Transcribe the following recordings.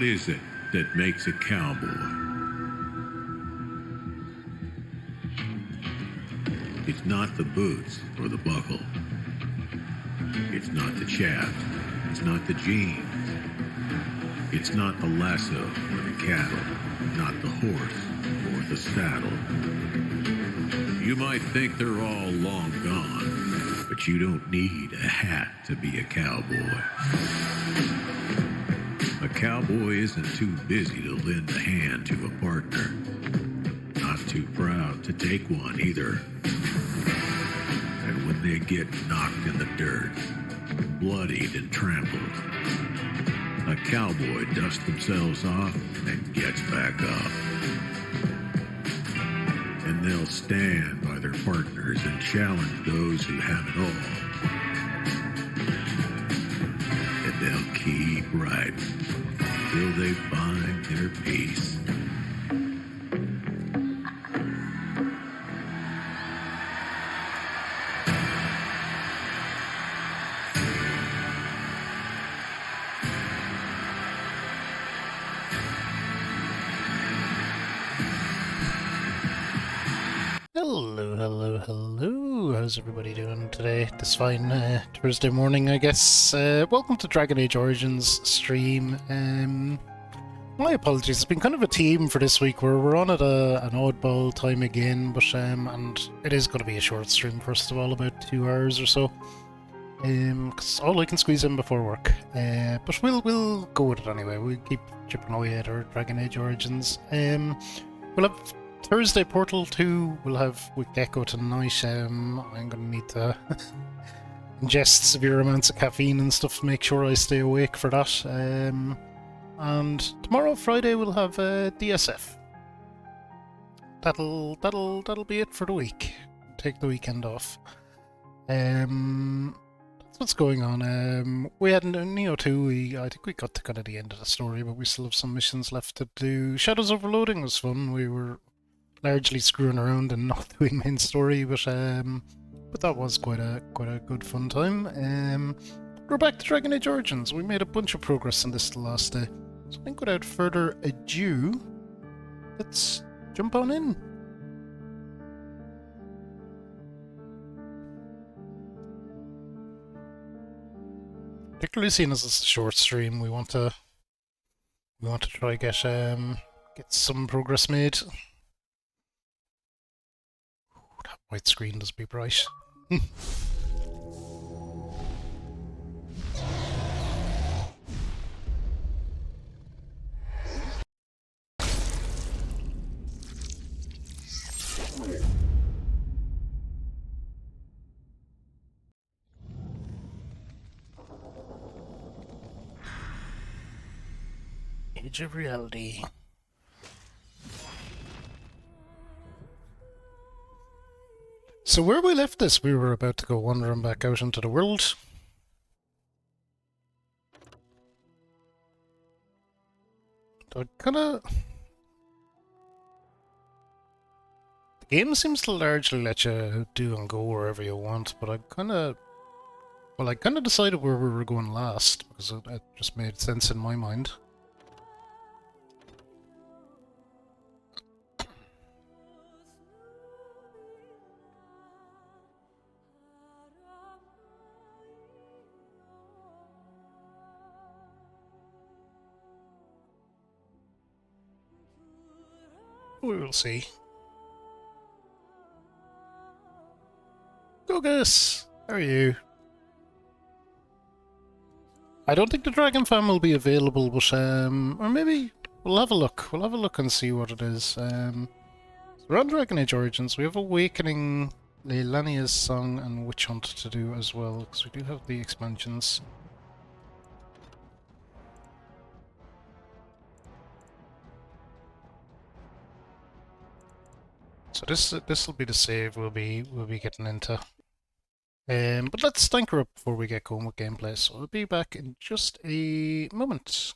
What is it that makes a cowboy? It's not the boots or the buckle. It's not the chaps. It's not the jeans. It's not the lasso or the cattle. Not the horse or the saddle. You might think they're all long gone, but you don't need a hat to be a cowboy. A cowboy isn't too busy to lend a hand to a partner. Not too proud to take one either. And when they get knocked in the dirt, bloodied and trampled, a cowboy dusts themselves off and gets back up. And they'll stand by their partners and challenge those who have it all. And they'll keep riding till they find their peace. Hello. How's everybody doing today? This fine Thursday morning, I guess. Welcome to Dragon Age Origins stream. My apologies, it's been kind of a theme for this week where we're on at an oddball time again, but and it is going to be a short stream, first of all, about 2 hours or so. Because all I can squeeze in before work. But we'll go with it anyway. We'll keep chipping away at our Dragon Age Origins. We'll have Thursday Portal 2, we'll have with Gecko tonight. I'm going to need to ingest severe amounts of caffeine and stuff to make sure I stay awake for that. And tomorrow, Friday, we'll have DSF. That'll be it for the week. Take the weekend off. That's what's going on. We had Neo 2, I think we got to kind of the end of the story, but we still have some missions left to do. Shadows Overloading was fun. We were largely screwing around and not doing main story, but that was quite a good fun time. We're back to Dragon Age Origins. We made a bunch of progress in this the last day, so I think without further ado, let's jump on in. Particularly seeing as it's a short stream, we want to try get some progress made. That white screen does be bright. Age of Reality. So where we left this, we were about to go wandering back out into the world. The game seems to largely let you do and go wherever you want, but I kind of decided where we were going last, because it just made sense in my mind. We will see. Gogus! How are you? I don't think the Dragon Farm will be available, but or maybe we'll have a look. We'll have a look and see what it is. So we're on Dragon Age Origins. We have Awakening, Leilania's Song, and Witch Hunt to do as well, because we do have the expansions. So this will be the save we'll be getting into. But let's anchor up before we get going with gameplay. So I'll be back in just a moment.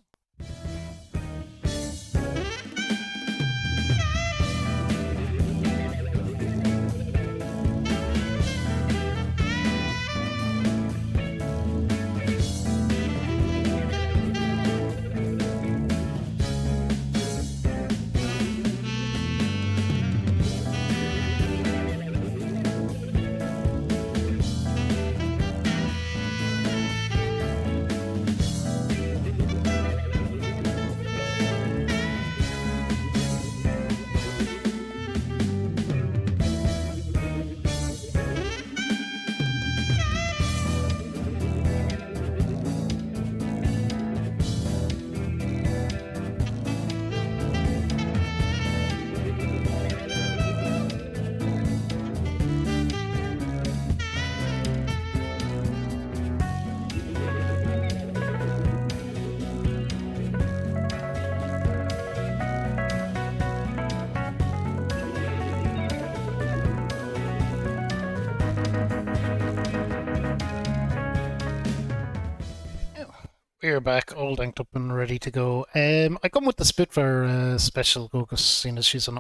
We're back, all danked up and ready to go. I come with the Spitfire special focus, seeing as she's an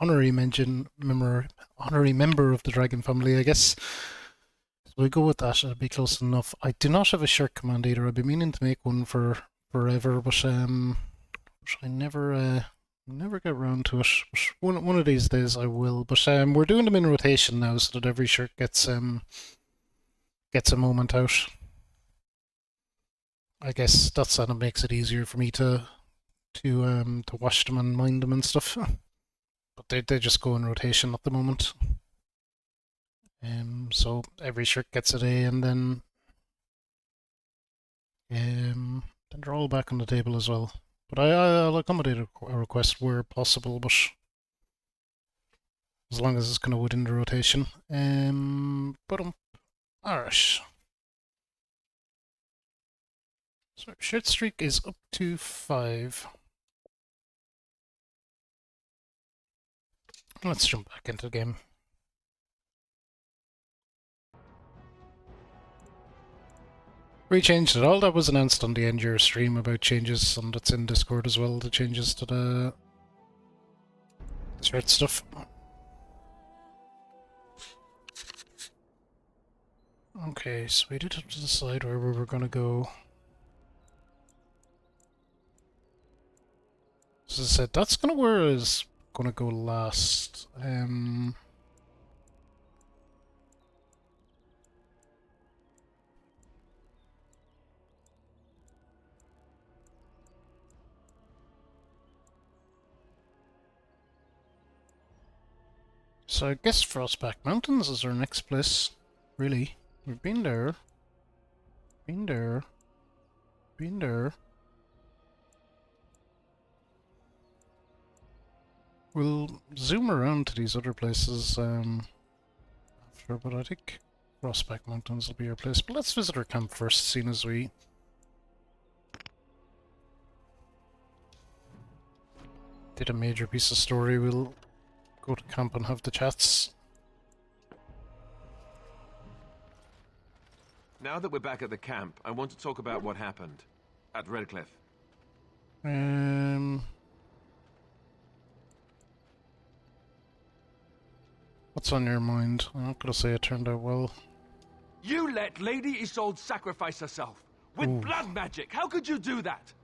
honorary member of the Dragon family, I guess. So we go with that. It'll be close enough. I do not have a shirt command either. I've been meaning to make one for forever, but I never get around to it. But one of these days I will. But we're doing them in rotation now, so that every shirt gets a moment out. I guess that's how it makes it easier for me to wash them and mind them and stuff. But they just go in rotation at the moment. So every shirt gets a day, and then they're all back on the table as well. But I'll accommodate a request where possible, but as long as it's kind of within the rotation. Alright. So shirt streak is up to 5. Let's jump back into the game. We changed it all. That was announced on the Endure stream about changes, and it's in Discord as well, the changes to the shirt stuff. Okay, so we did have to decide where we were going to go. As I said, that's kind of where I was going to go last. So I guess Frostback Mountains is our next place. Really. We've been there. Been there. Been there. We'll zoom around to these other places after, but I think Frostback Mountains will be our place. But let's visit our camp first, seeing as we did a major piece of story. We'll go to camp and have the chats. Now that we're back at the camp, I want to talk about what happened at Redcliffe. What's on your mind? I'm not gonna say it turned out well. You let Lady Isolde sacrifice herself with blood magic. How could you do that?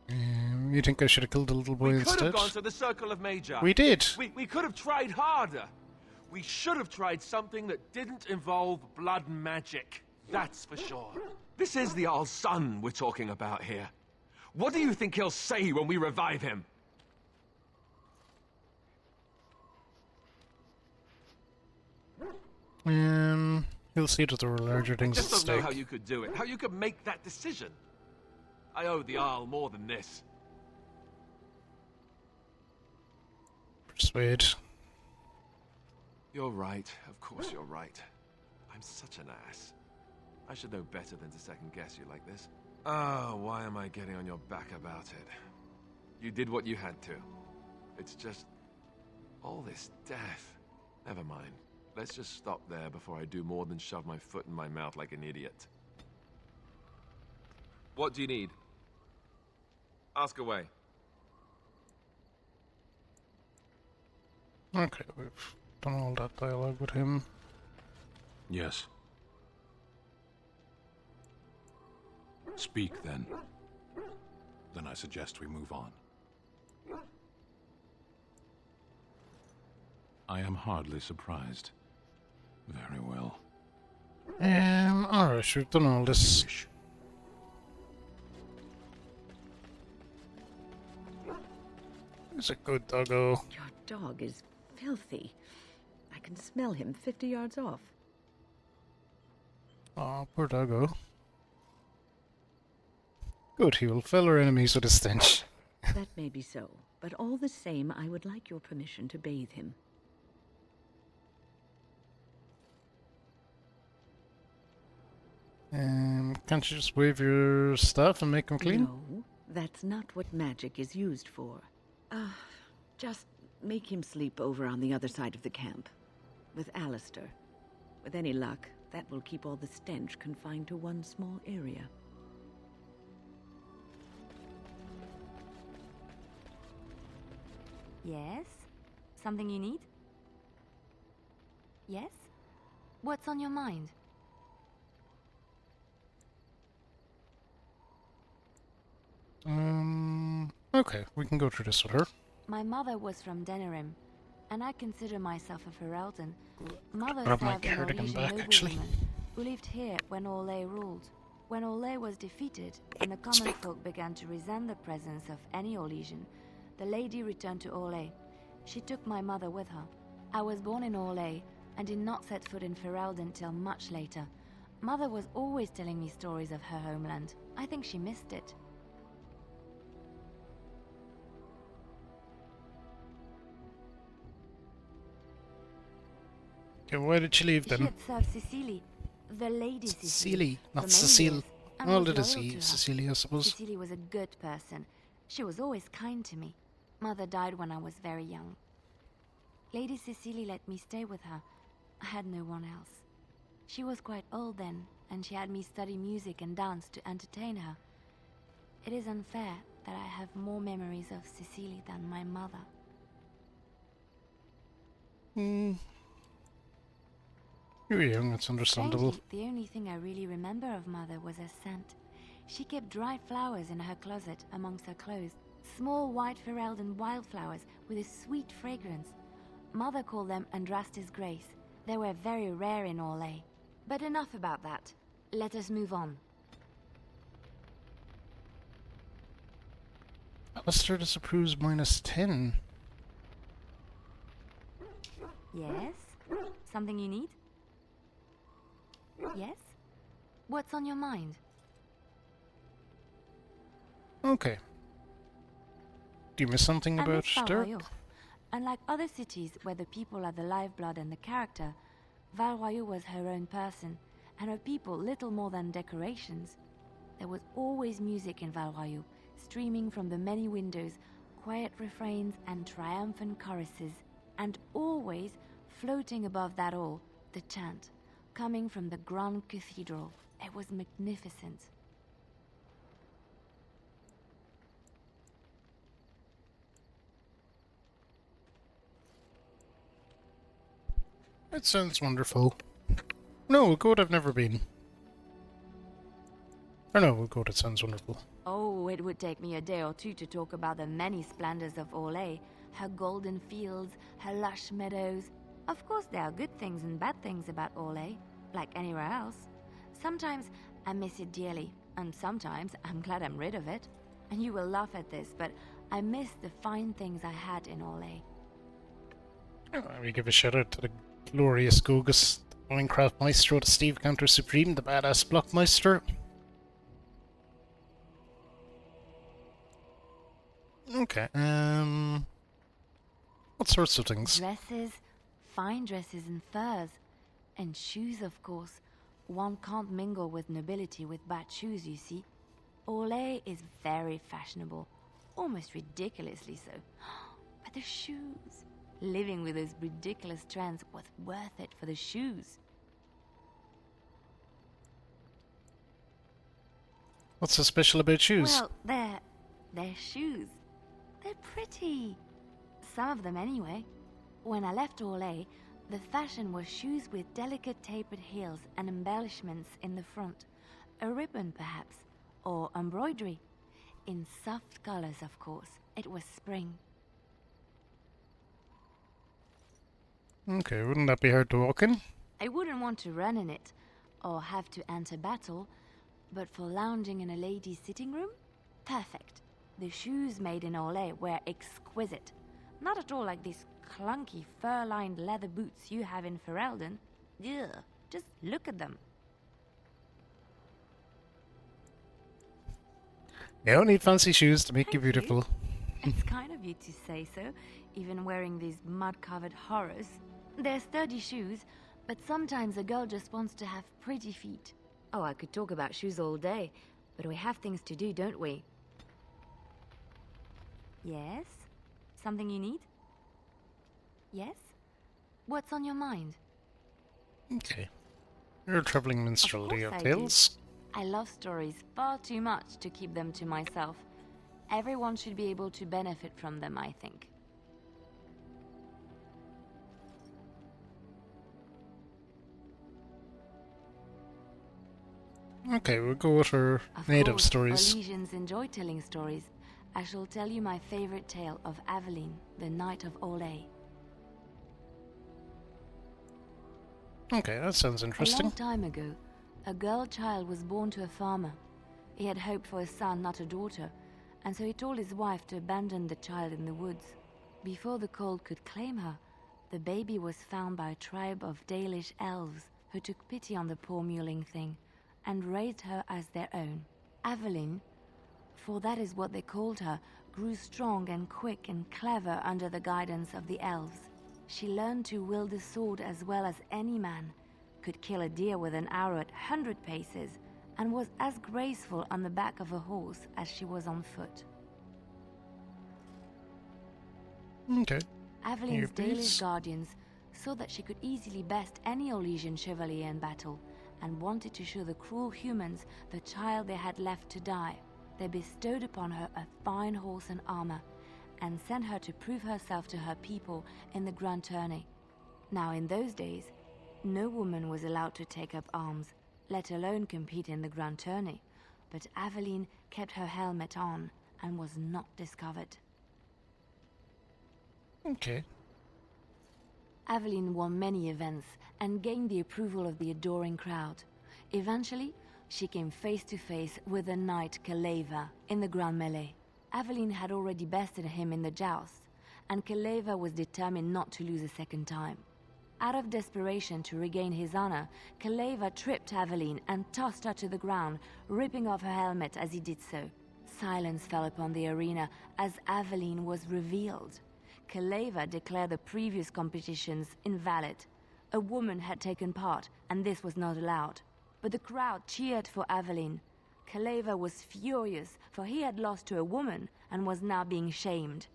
You think I should have killed the little boy we instead? We could have gone to the Circle of Major. We did. We could have tried harder. We should have tried something that didn't involve blood magic. That's for sure. This is the Jarl's son we're talking about here. What do you think he'll say when we revive him? He'll see that there were larger things at I just stake. don't know how you could do it. How you could make that decision. I owe the Jarl more than this. Persuade. You're right. Of course you're right. I'm such an ass. I should know better than to second guess you like this. Oh, why am I getting on your back about it? You did what you had to. It's just... all this death. Never mind. Let's just stop there before I do more than shove my foot in my mouth like an idiot. What do you need? Ask away. Okay, we've done all that dialogue with him. Yes. Speak, then. Then I suggest we move on. I am hardly surprised. Very well. Alright, we've done all this. He's a good doggo. Your dog is filthy. I can smell him 50 yards off. Oh, poor doggo. Good, he will fill our enemies with a stench. That may be so, but all the same, I would like your permission to bathe him. Can't you just wave your stuff and make him clean? No, that's not what magic is used for. Just make him sleep over on the other side of the camp. with Alistair. With any luck, that will keep all the stench confined to one small area. Yes? Something you need? Yes? What's on your mind? Okay, we can go through this with her. My mother was from Denerim, and I consider myself a Ferelden. Mother Grab my served an cardigan Orlesian back, actually. noblewoman who lived here when Orlais ruled. When Orlais was defeated, and the common folk began to resent the presence of any Orlesian, the lady returned to Orlais. She took my mother with her. I was born in Orlais, and did not set foot in Ferelden till much later. Mother was always telling me stories of her homeland. I think she missed it. Okay, why did she leave She then? had served Cecily, the Lady Cecily, Cecily, for not many Cecile. years, and Well, was it is loyal to her. Cecily, I suppose. Cecily was a good person. She was always kind to me. Mother died when I was very young. Lady Cecily let me stay with her. I had no one else. She was quite old then, and she had me study music and dance to entertain her. It is unfair that I have more memories of Cecily than my mother. You're young, it's understandable. Strangely, the only thing I really remember of Mother was her scent. She kept dried flowers in her closet amongst her clothes. Small white Ferelden wildflowers with a sweet fragrance. Mother called them Andrastis Grace. They were very rare in Orlais. But enough about that. Let us move on. Alistair disapproves -10. Yes? Something you need? Yes? What's on your mind? Okay. Do you miss something I about miss Val Dirk? Royeaux. Unlike other cities where the people are the lifeblood and the character, Val Royeaux was her own person, and her people little more than decorations. There was always music in Val Royeaux, streaming from the many windows, quiet refrains and triumphant choruses, and always, floating above that all, the chant, coming from the Grand Cathedral. It was magnificent. It sounds wonderful. No, we'll go with I've never been. Or no, we'll go with it sounds wonderful. Oh, it would take me a day or two to talk about the many splendors of Orlais, her golden fields, her lush meadows. Of course, there are good things and bad things about Orlais, like anywhere else. Sometimes I miss it dearly, and sometimes I'm glad I'm rid of it. And you will laugh at this, but I miss the fine things I had in Orlais. We give a shout out to the glorious Gogus, the Minecraft Maestro, the Steve Counter Supreme, the badass Blockmeister. Okay, what sorts of things? Dresses, fine dresses and furs, and shoes, of course. One can't mingle with nobility with bad shoes, you see. Orlais is very fashionable, almost ridiculously so. But the shoes, living with those ridiculous trends was worth it for the shoes. What's so special about shoes? Well, they're shoes. They're pretty. Some of them anyway. When I left Orlais, the fashion was shoes with delicate tapered heels and embellishments in the front. A ribbon, perhaps, or embroidery. In soft colors, of course. It was spring. Okay, wouldn't that be hard to walk in? I wouldn't want to run in it, or have to enter battle, but for lounging in a lady's sitting room? Perfect. The shoes made in Orlais were exquisite. Not at all like these clunky fur-lined leather boots you have in Ferelden. Ugh, just look at them. You don't need fancy shoes to make you Thank you. beautiful. It's kind of you to say so, even wearing these mud-covered horrors. They're sturdy shoes, but sometimes a girl just wants to have pretty feet. Oh, I could talk about shoes all day, but we have things to do, don't we? Yes? Something you need? Yes? What's on your mind? Okay. You're a travelling minstrel, Of course I tales. I love stories far too much to keep them to myself. Everyone should be able to benefit from them, I think. Okay, we'll go with our Of native course, stories. Orlesians enjoy telling stories. I shall tell you my favorite tale of Aveline, the Knight of Olay. Okay, that sounds A interesting. long time ago, a girl child was born to a farmer. He had hoped for a son, not a daughter, and so he told his wife to abandon the child in the woods. Before the cold could claim her, the baby was found by a tribe of Dalish elves who took pity on the poor mewling thing and raised her as their own. Aveline, for that is what they called her, grew strong and quick and clever under the guidance of the elves. She learned to wield a sword as well as any man, could kill a deer with an arrow at 100 paces, and was as graceful on the back of a horse as she was on foot. Okay. Aveline's please. Dalish guardians saw that she could easily best any Orlesian chevalier in battle, and wanted to show the cruel humans the child they had left to die. They bestowed upon her a fine horse and armor, and sent her to prove herself to her people in the grand tourney. Now in those days, no woman was allowed to take up arms, let alone compete in the grand tourney, but Aveline kept her helmet on and was not discovered. Okay. Aveline won many events and gained the approval of the adoring crowd. Eventually, she came face to face with the knight Kaleva in the grand melee. Aveline had already bested him in the joust, and Kaleva was determined not to lose a second time. Out of desperation to regain his honor, Kaleva tripped Aveline and tossed her to the ground, ripping off her helmet as he did so. Silence fell upon the arena as Aveline was revealed. Kaleva declared the previous competitions invalid. A woman had taken part, and this was not allowed. But the crowd cheered for Aveline. Kaleva was furious, for he had lost to a woman and was now being shamed.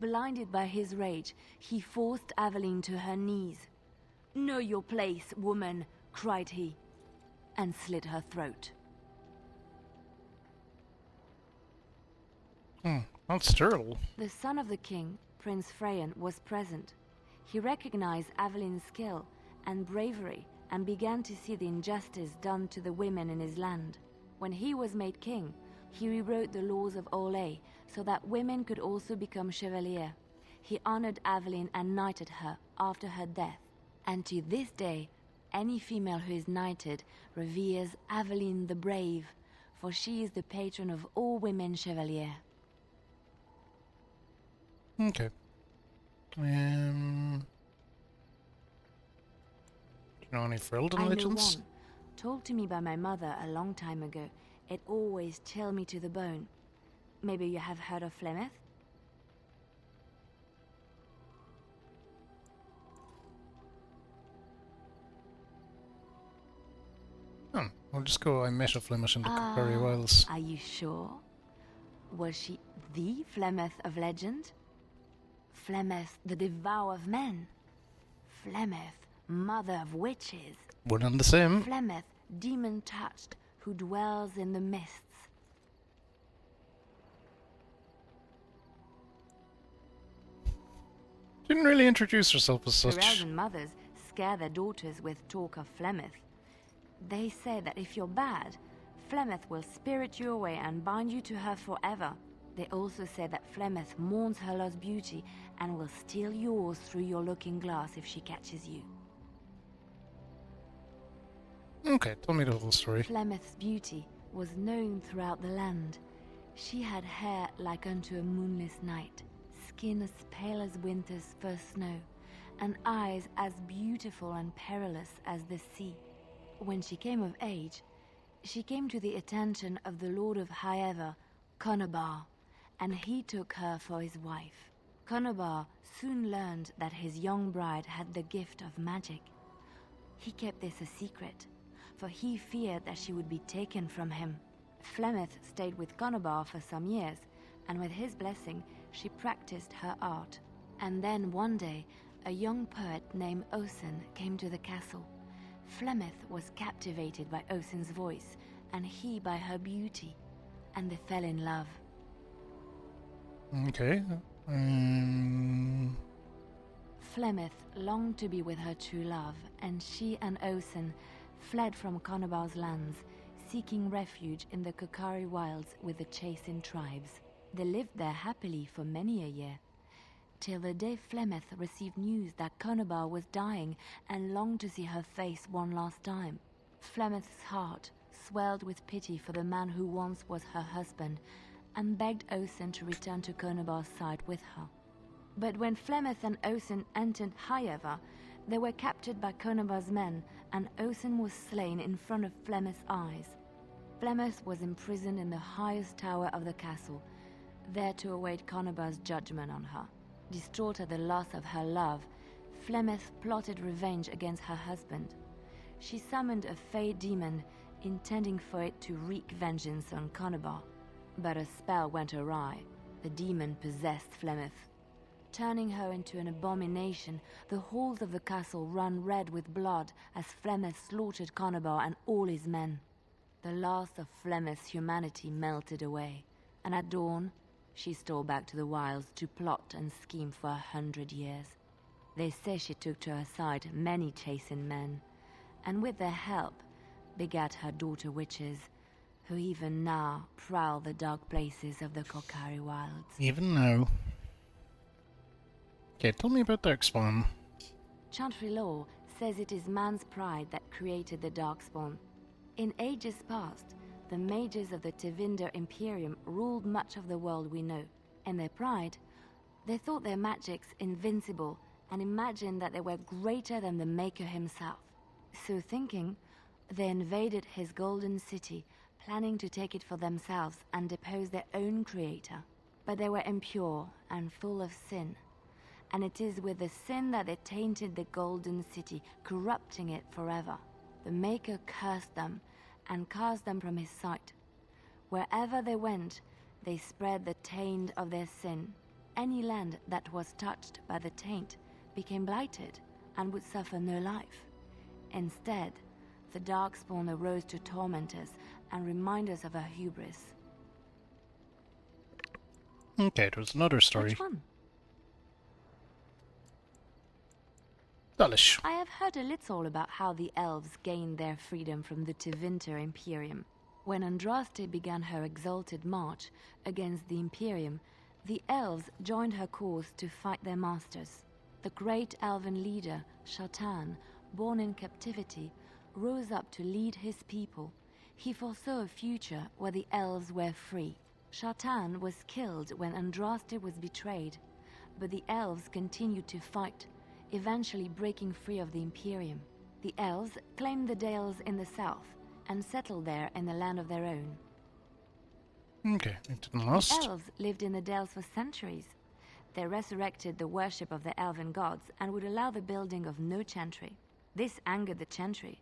Blinded by his rage, he forced Aveline to her knees. "Know your place, woman," cried he, and slit her throat. That's terrible. The son of the king, Prince Freyan, was present. He recognized Aveline's skill and bravery and began to see the injustice done to the women in his land. When he was made king, he rewrote the laws of Olay so that women could also become chevalier. He honored Aveline and knighted her after her death. And to this day, any female who is knighted reveres Aveline the Brave, for she is the patron of all women chevalier. Okay. Do you know any Ferelden I know legends? one, told to me by my mother a long time ago. It always chilled me to the bone. Maybe you have heard of Flemeth? I'll just go. I met a Flemish in the Cooperary Wilds. Are you sure? Was she the Flemeth of legend? Flemeth, the devourer of men? Flemeth, mother of witches? One and the same. Flemeth, demon-touched, who dwells in the mists? Didn't really introduce herself as such. Ferelden mothers scare their daughters with talk of Flemeth. They say that if you're bad, Flemeth will spirit you away and bind you to her forever. They also say that Flemeth mourns her lost beauty and will steal yours through your looking glass if she catches you. Okay, tell me the whole story. Flemeth's beauty was known throughout the land. She had hair like unto a moonless night, skin as pale as winter's first snow, and eyes as beautiful and perilous as the sea. When she came of age, she came to the attention of the Lord of Highever, Conobar, and he took her for his wife. Conobar soon learned that his young bride had the gift of magic. He kept this a secret, for he feared that she would be taken from him. Flemeth stayed with Conobar for some years, and with his blessing, she practiced her art. And then one day, a young poet named Osen came to the castle. Flemeth was captivated by Osen's voice, and he by her beauty, and they fell in love. Okay. Flemeth longed to be with her true love, and she and Osen fled from Conobar's lands, seeking refuge in the Kokari wilds with the Chasing tribes. They lived there happily for many a year, till the day Flemeth received news that Conobar was dying and longed to see her face one last time. Flemeth's heart swelled with pity for the man who once was her husband, and begged Osen to return to Conobar's side with her. But when Flemeth and Osen entered Highever, they were captured by Conobar's men, and Osen was slain in front of Flemeth's eyes. Flemeth was imprisoned in the highest tower of the castle, there to await Conobar's judgment on her. Distraught at the loss of her love, Flemeth plotted revenge against her husband. She summoned a fey demon, intending for it to wreak vengeance on Conobar. But a spell went awry. The demon possessed Flemeth. Turning her into an abomination, the halls of the castle ran red with blood as Flemeth slaughtered Conobar and all his men. The last of Flemeth's humanity melted away, and at dawn, she stole back to the wilds to plot and scheme for 100 years. They say she took to her side many Chasing men, and with their help, begat her daughter witches, who even now prowl the dark places of the Kokari wilds. Even now. Okay, tell me about Darkspawn. Chantry law says it is man's pride that created the Darkspawn. In ages past, the mages of the Tevinder Imperium ruled much of the world we know. In their pride, they thought their magics invincible and imagined that they were greater than the Maker himself. So thinking, they invaded his golden city, planning to take it for themselves and depose their own creator. But they were impure and full of sin, and it is with the sin that they tainted the golden city, corrupting it forever. The Maker cursed them and cast them from his sight. Wherever they went, they spread the taint of their sin. Any land that was touched by the taint became blighted and would suffer no life. Instead, the Darkspawn arose to torment us and remind us of our hubris. Okay, there's another story. Which one? Dalish. I have heard a little about how the elves gained their freedom from the Tevinter Imperium. When Andraste began her exalted march against the Imperium, the elves joined her cause to fight their masters. The great elven leader, Shatan, born in captivity, rose up to lead his people. He foresaw a future where the elves were free. Shatan was killed when Andraste was betrayed, but the elves continued to fight, eventually breaking free of the Imperium. The elves claimed the Dales in the south and settled there in a land of their own. Okay, it didn't last. The elves lived in the Dales for centuries. They resurrected the worship of the elven gods and would allow the building of no chantry. This angered the chantry,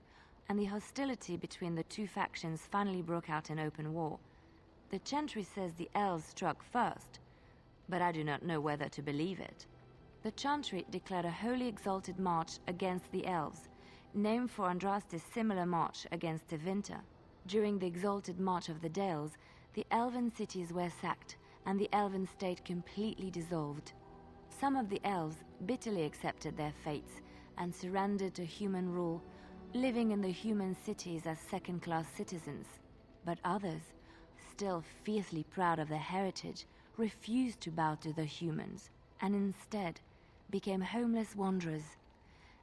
and the hostility between the two factions finally broke out in open war. The chantry says the elves struck first, but I do not know whether to believe it. The chantry declared a wholly exalted march against the elves, named for Andraste's similar march against Tevinter. During the exalted march of the Dales, the elven cities were sacked, and the elven state completely dissolved. Some of the elves bitterly accepted their fates and surrendered to human rule, living in the human cities as second-class citizens. But others, still fiercely proud of their heritage, refused to bow to the humans, and instead became homeless wanderers.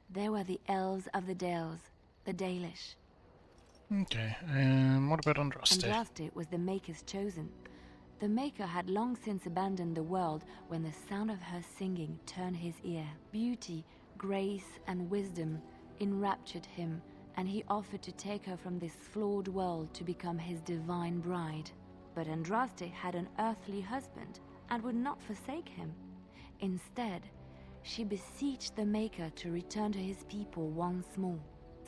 They were the elves of the Dales, the Dalish. Okay, what about Andraste? Andraste was the Maker's chosen. The Maker had long since abandoned the world when the sound of her singing turned his ear. Beauty, grace, and wisdom enraptured him, and he offered to take her from this flawed world to become his divine bride. But Andraste had an earthly husband and would not forsake him. Instead, she beseeched the Maker to return to his people once more.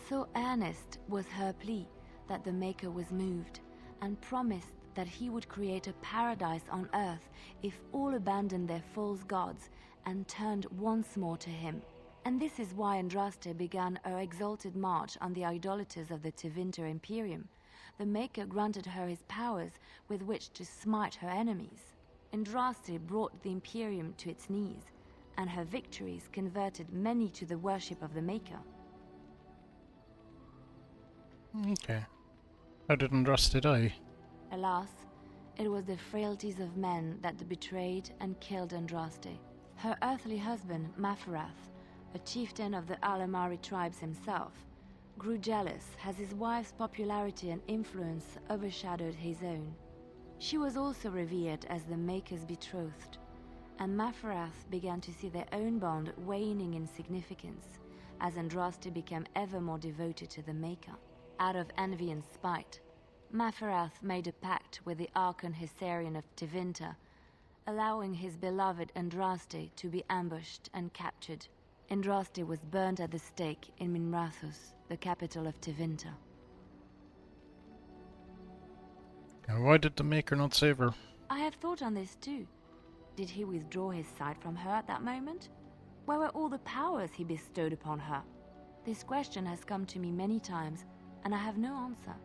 So earnest was her plea that the Maker was moved, and promised that he would create a paradise on earth if all abandoned their false gods and turned once more to him. And this is why Andraste began her exalted march on the idolaters of the Tevinter Imperium. The Maker granted her his powers with which to smite her enemies. Andraste brought the Imperium to its knees, and her victories converted many to the worship of the Maker. Okay. How did Andraste die? Alas, it was the frailties of men that betrayed and killed Andraste. Her earthly husband, Maferath, a chieftain of the Alamari tribes himself, grew jealous as his wife's popularity and influence overshadowed his own. She was also revered as the Maker's betrothed, and Maferath began to see their own bond waning in significance as Andraste became ever more devoted to the Maker. Out of envy and spite, Maferath made a pact with the Archon Hysarian of Tevinter, allowing his beloved Andraste to be ambushed and captured. Andraste was burned at the stake in Minrathous, the capital of Tevinter. And why did the Maker not save her? I have thought on this too. Did he withdraw his sight from her at that moment? Where were all the powers he bestowed upon her? This question has come to me many times, and I have no answer.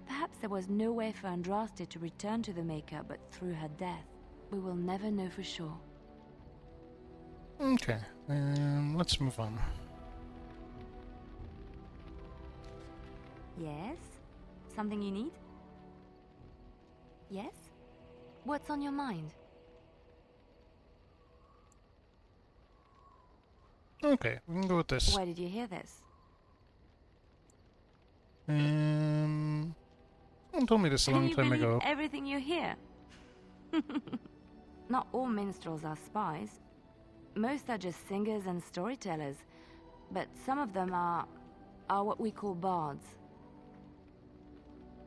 Perhaps there was no way for Andraste to return to the Maker but through her death. We will never know for sure. Okay, let's move on. Yes? Something you need? Yes? What's on your mind? Okay, we can go with this. Where did you hear this? Someone told me this a long you time believe ago. everything you hear? Not all minstrels are spies. Most are just singers and storytellers, but some of them are what we call bards.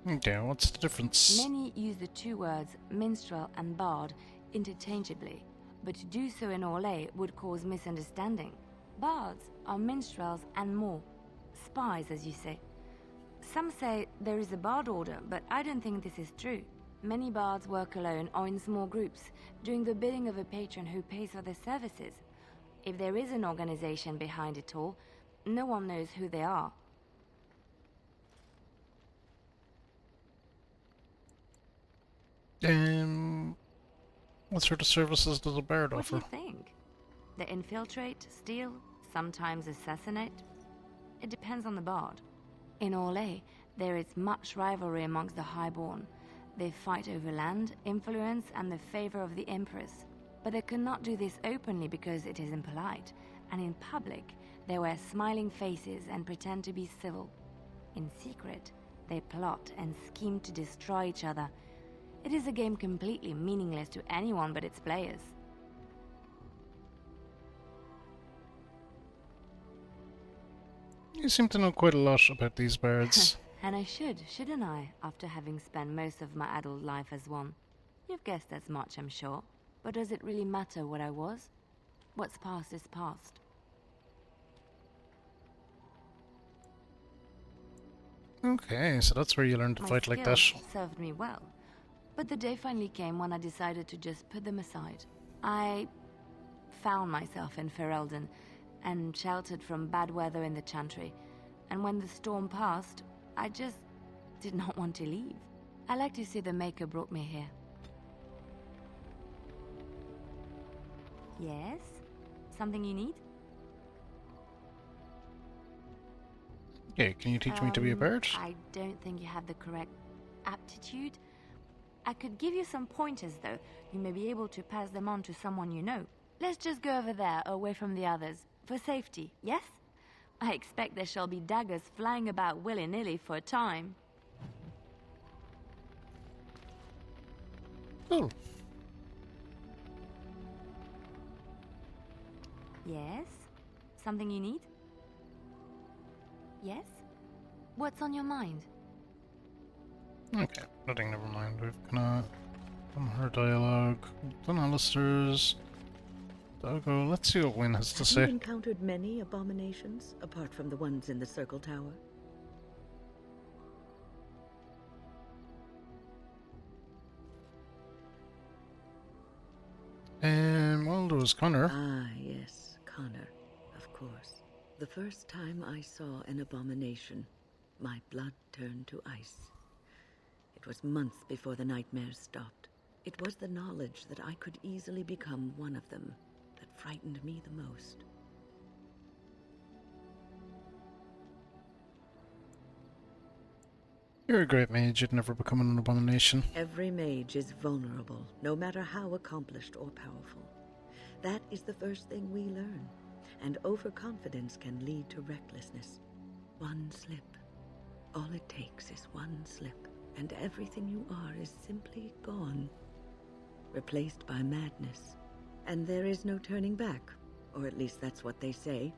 Okay, what's the difference? Many use the two words minstrel and bard interchangeably, but to do so in Orlais would cause misunderstanding. Bards are minstrels and more. Spies, as you say. Some say there is a bard order, but I don't think this is true. Many bards work alone or in small groups, doing the bidding of a patron who pays for their services. If there is an organization behind it all, no one knows who they are. What sort of services does a bard What do offer? you think? They infiltrate, steal, sometimes assassinate. It depends on the bard. In Orlais, there is much rivalry amongst the highborn. They fight over land, influence, and the favor of the Empress. But they cannot do this openly because it is impolite, and in public, they wear smiling faces and pretend to be civil. In secret, they plot and scheme to destroy each other. It is a game completely meaningless to anyone but its players. You seem to know quite a lot about these bards. And I should, shouldn't I, after having spent most of my adult life as one? You've guessed as much, I'm sure. But does it really matter what I was? What's past is past. Okay, so that's where you learn to My fight like that. skills served me well. But the day finally came when I decided to just put them aside. I found myself in Ferelden and sheltered from bad weather in the Chantry. And when the storm passed, I just did not want to leave. I like to see the Maker brought me here. Yes? Something you need? Okay, can you teach me to be a bird? I don't think you have the correct aptitude. I could give you some pointers, though. You may be able to pass them on to someone you know. Let's just go over there, away from the others. For safety, yes? I expect there shall be daggers flying about willy-nilly for a time. Cool. Yes? Something you need? Yes? What's on your mind? Okay, nothing, never mind. We've kinda done her dialogue, done Alistair's. Doggo, let's see what Wynne has to Have say. you encountered many abominations, apart from the ones in the Circle Tower? Well, there was Connor. Ah, yes, Connor. Of course. The first time I saw an abomination, my blood turned to ice. It was months before the nightmares stopped. It was the knowledge that I could easily become one of them that frightened me the most. You're a great mage, you'd never become an abomination. Every mage is vulnerable, no matter how accomplished or powerful. That is the first thing we learn, and overconfidence can lead to recklessness. One slip. All it takes is one slip, and everything you are is simply gone. Replaced by madness. And there is no turning back, or at least that's what they say.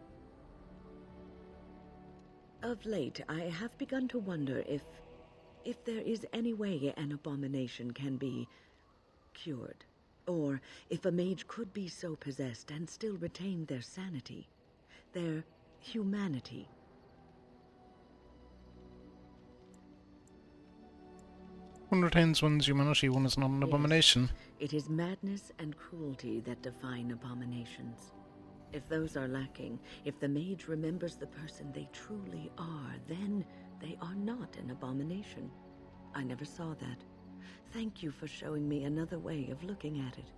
Of late, I have begun to wonder if there is any way an abomination can be cured, or if a mage could be so possessed and still retain their sanity, their humanity. One retains one's humanity, one is not an abomination. It is madness and cruelty that define abominations. If those are lacking, if the mage remembers the person they truly are, then they are not an abomination. I never saw that. Thank you for showing me another way of looking at it.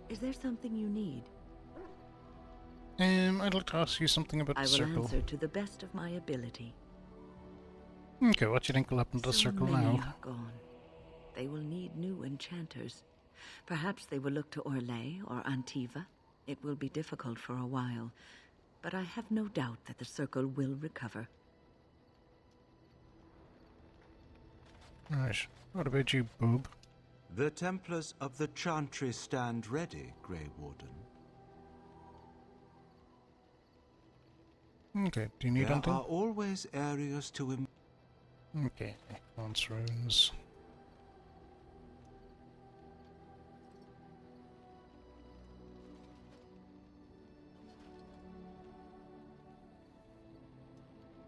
Is there something you need? I'd like to ask you something about I the will circle. answer to the best of my ability. Okay, what do you think will happen to the So circle many now? are gone. They will need new enchanters. Perhaps they will look to Orlais or Antiva. It will be difficult for a while, but I have no doubt that the circle will recover. Right, what about you, Boob? The Templars of the Chantry stand ready, Grey Warden. Okay, do you need There anything? are always areas to Okay, Lance runes.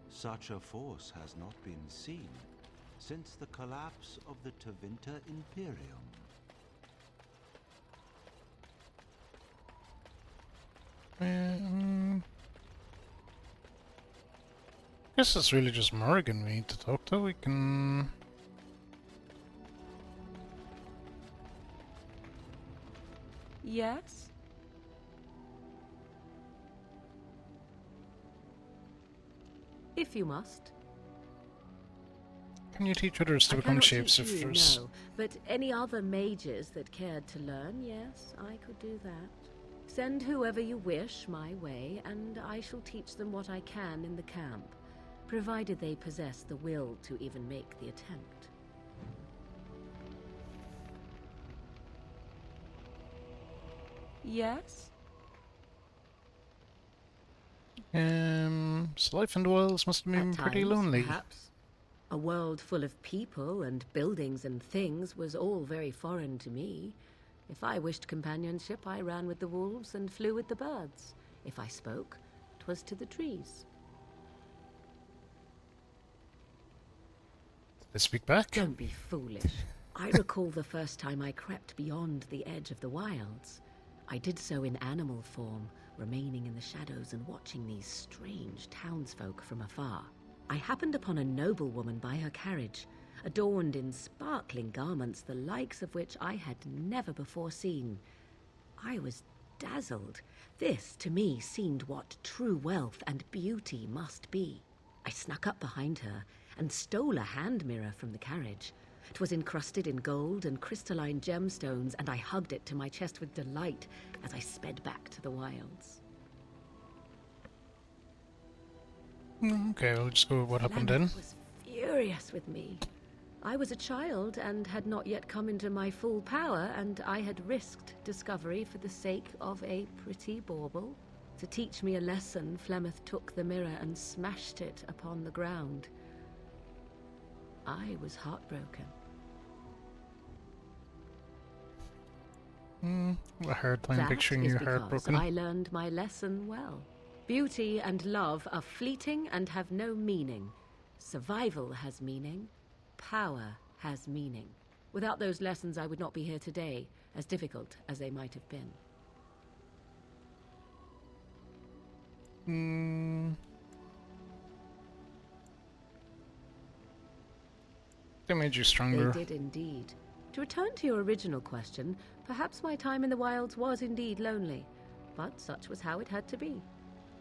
Such a force has not been seen since the collapse of the Tevinter Imperium. Guess it's really just Morrigan we need to talk to. We can... Yes? If you must. Can you teach others to I become cannot teach you, shapeshifters? no, but any other mages that cared to learn, yes, I could do that. Send whoever you wish my way, and I shall teach them what I can in the camp, provided they possess the will to even make the attempt. Yes? So life in the wilds must have been At pretty times, lonely. perhaps. A world full of people and buildings and things was all very foreign to me. If I wished companionship, I ran with the wolves and flew with the birds. If I spoke, 'twas to the trees. They speak back? Don't be foolish. I recall the first time I crept beyond the edge of the wilds. I did so in animal form, remaining in the shadows and watching these strange townsfolk from afar. I happened upon a noblewoman by her carriage, adorned in sparkling garments the likes of which I had never before seen. I was dazzled. This, to me, seemed what true wealth and beauty must be. I snuck up behind her and stole a hand mirror from the carriage. 'Twas encrusted in gold and crystalline gemstones, and I hugged it to my chest with delight as I sped back to the wilds. Okay, we'll just go with what happened then. Flemeth was furious with me. I was a child and had not yet come into my full power, and I had risked discovery for the sake of a pretty bauble. To teach me a lesson, Flemeth took the mirror and smashed it upon the ground. I was heartbroken. A hard time That picturing is you because heartbroken. I learned my lesson well. Beauty and love are fleeting and have no meaning. Survival has meaning. Power has meaning. Without those lessons, I would not be here today, as difficult as they might have been. They made you stronger. They did indeed. To return to your original question, perhaps my time in the wilds was indeed lonely, but such was how it had to be.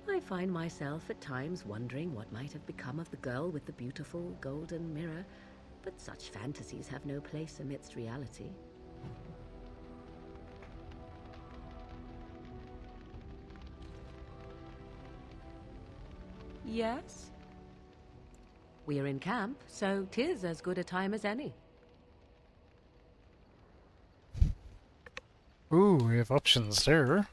I find myself at times wondering what might have become of the girl with the beautiful golden mirror, but such fantasies have no place amidst reality. Yes? We're in camp, so 'tis as good a time as any. Ooh, we have options there.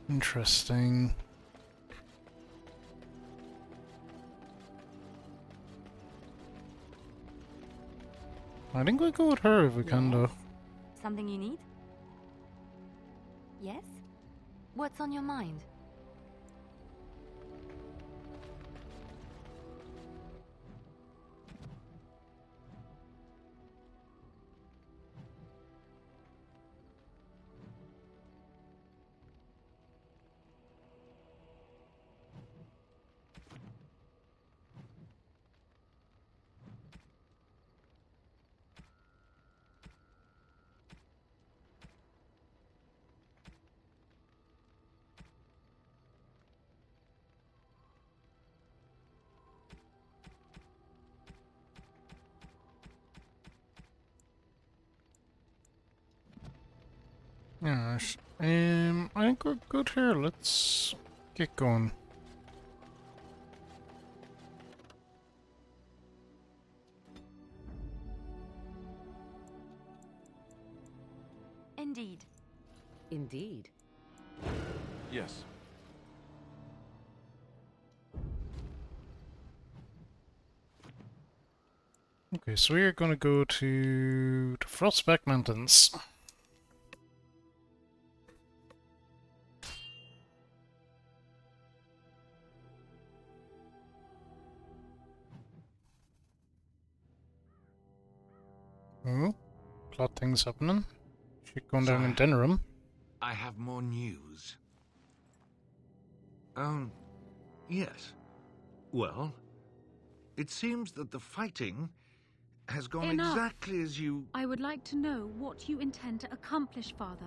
Interesting. I think we'll go with her if we can, though. Something you need? Yes? What's on your mind? Alright. I think we're good here. Let's get going. Indeed. Indeed. Yes. Okay, so we are going to go to the Frostback Mountains. Oh, plot things happening. Shit going down in Denram. I have more news. Yes. Well, it seems that the fighting has gone Enough. exactly as you... I would like to know what you intend to accomplish, Father.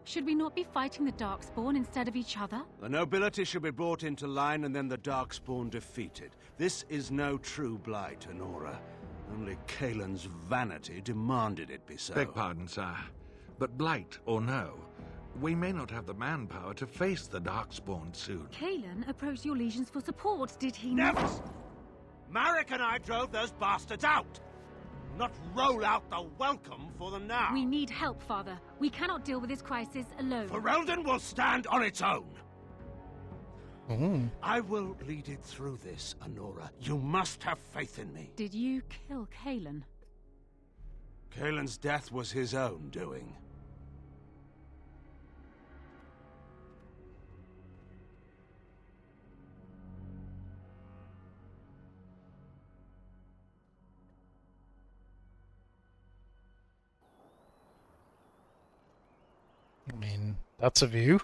Should we not be fighting the Darkspawn instead of each other? The nobility should be brought into line and then the Darkspawn defeated. This is no true blight, Honora. Only Kalen's vanity demanded it be so. Beg pardon, sir. But blight or no, we may not have the manpower to face the Darkspawn soon. Kalen approached your legions for support, did he Never! not? Marek and I drove those bastards out! Not roll out the welcome for them now! We need help, Father. We cannot deal with this crisis alone. Ferelden will stand on its own! Oh. I will lead it through this, Honora. You must have faith in me. Did you kill Kalen? Kalen's death was his own doing. I mean, that's a view.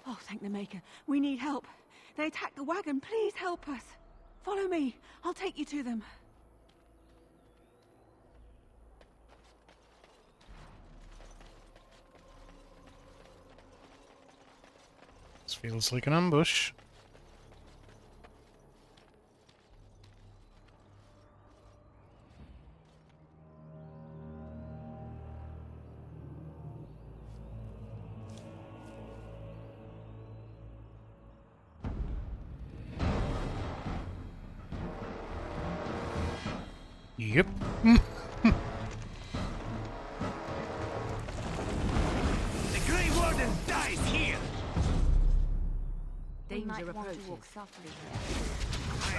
Oh, thank the Maker. We need help. They attacked the wagon. Please help us. Follow me. I'll take you to them. This feels like an ambush. Yep. The Grey Warden dies here! We might Danger want to approaches. walk softly here.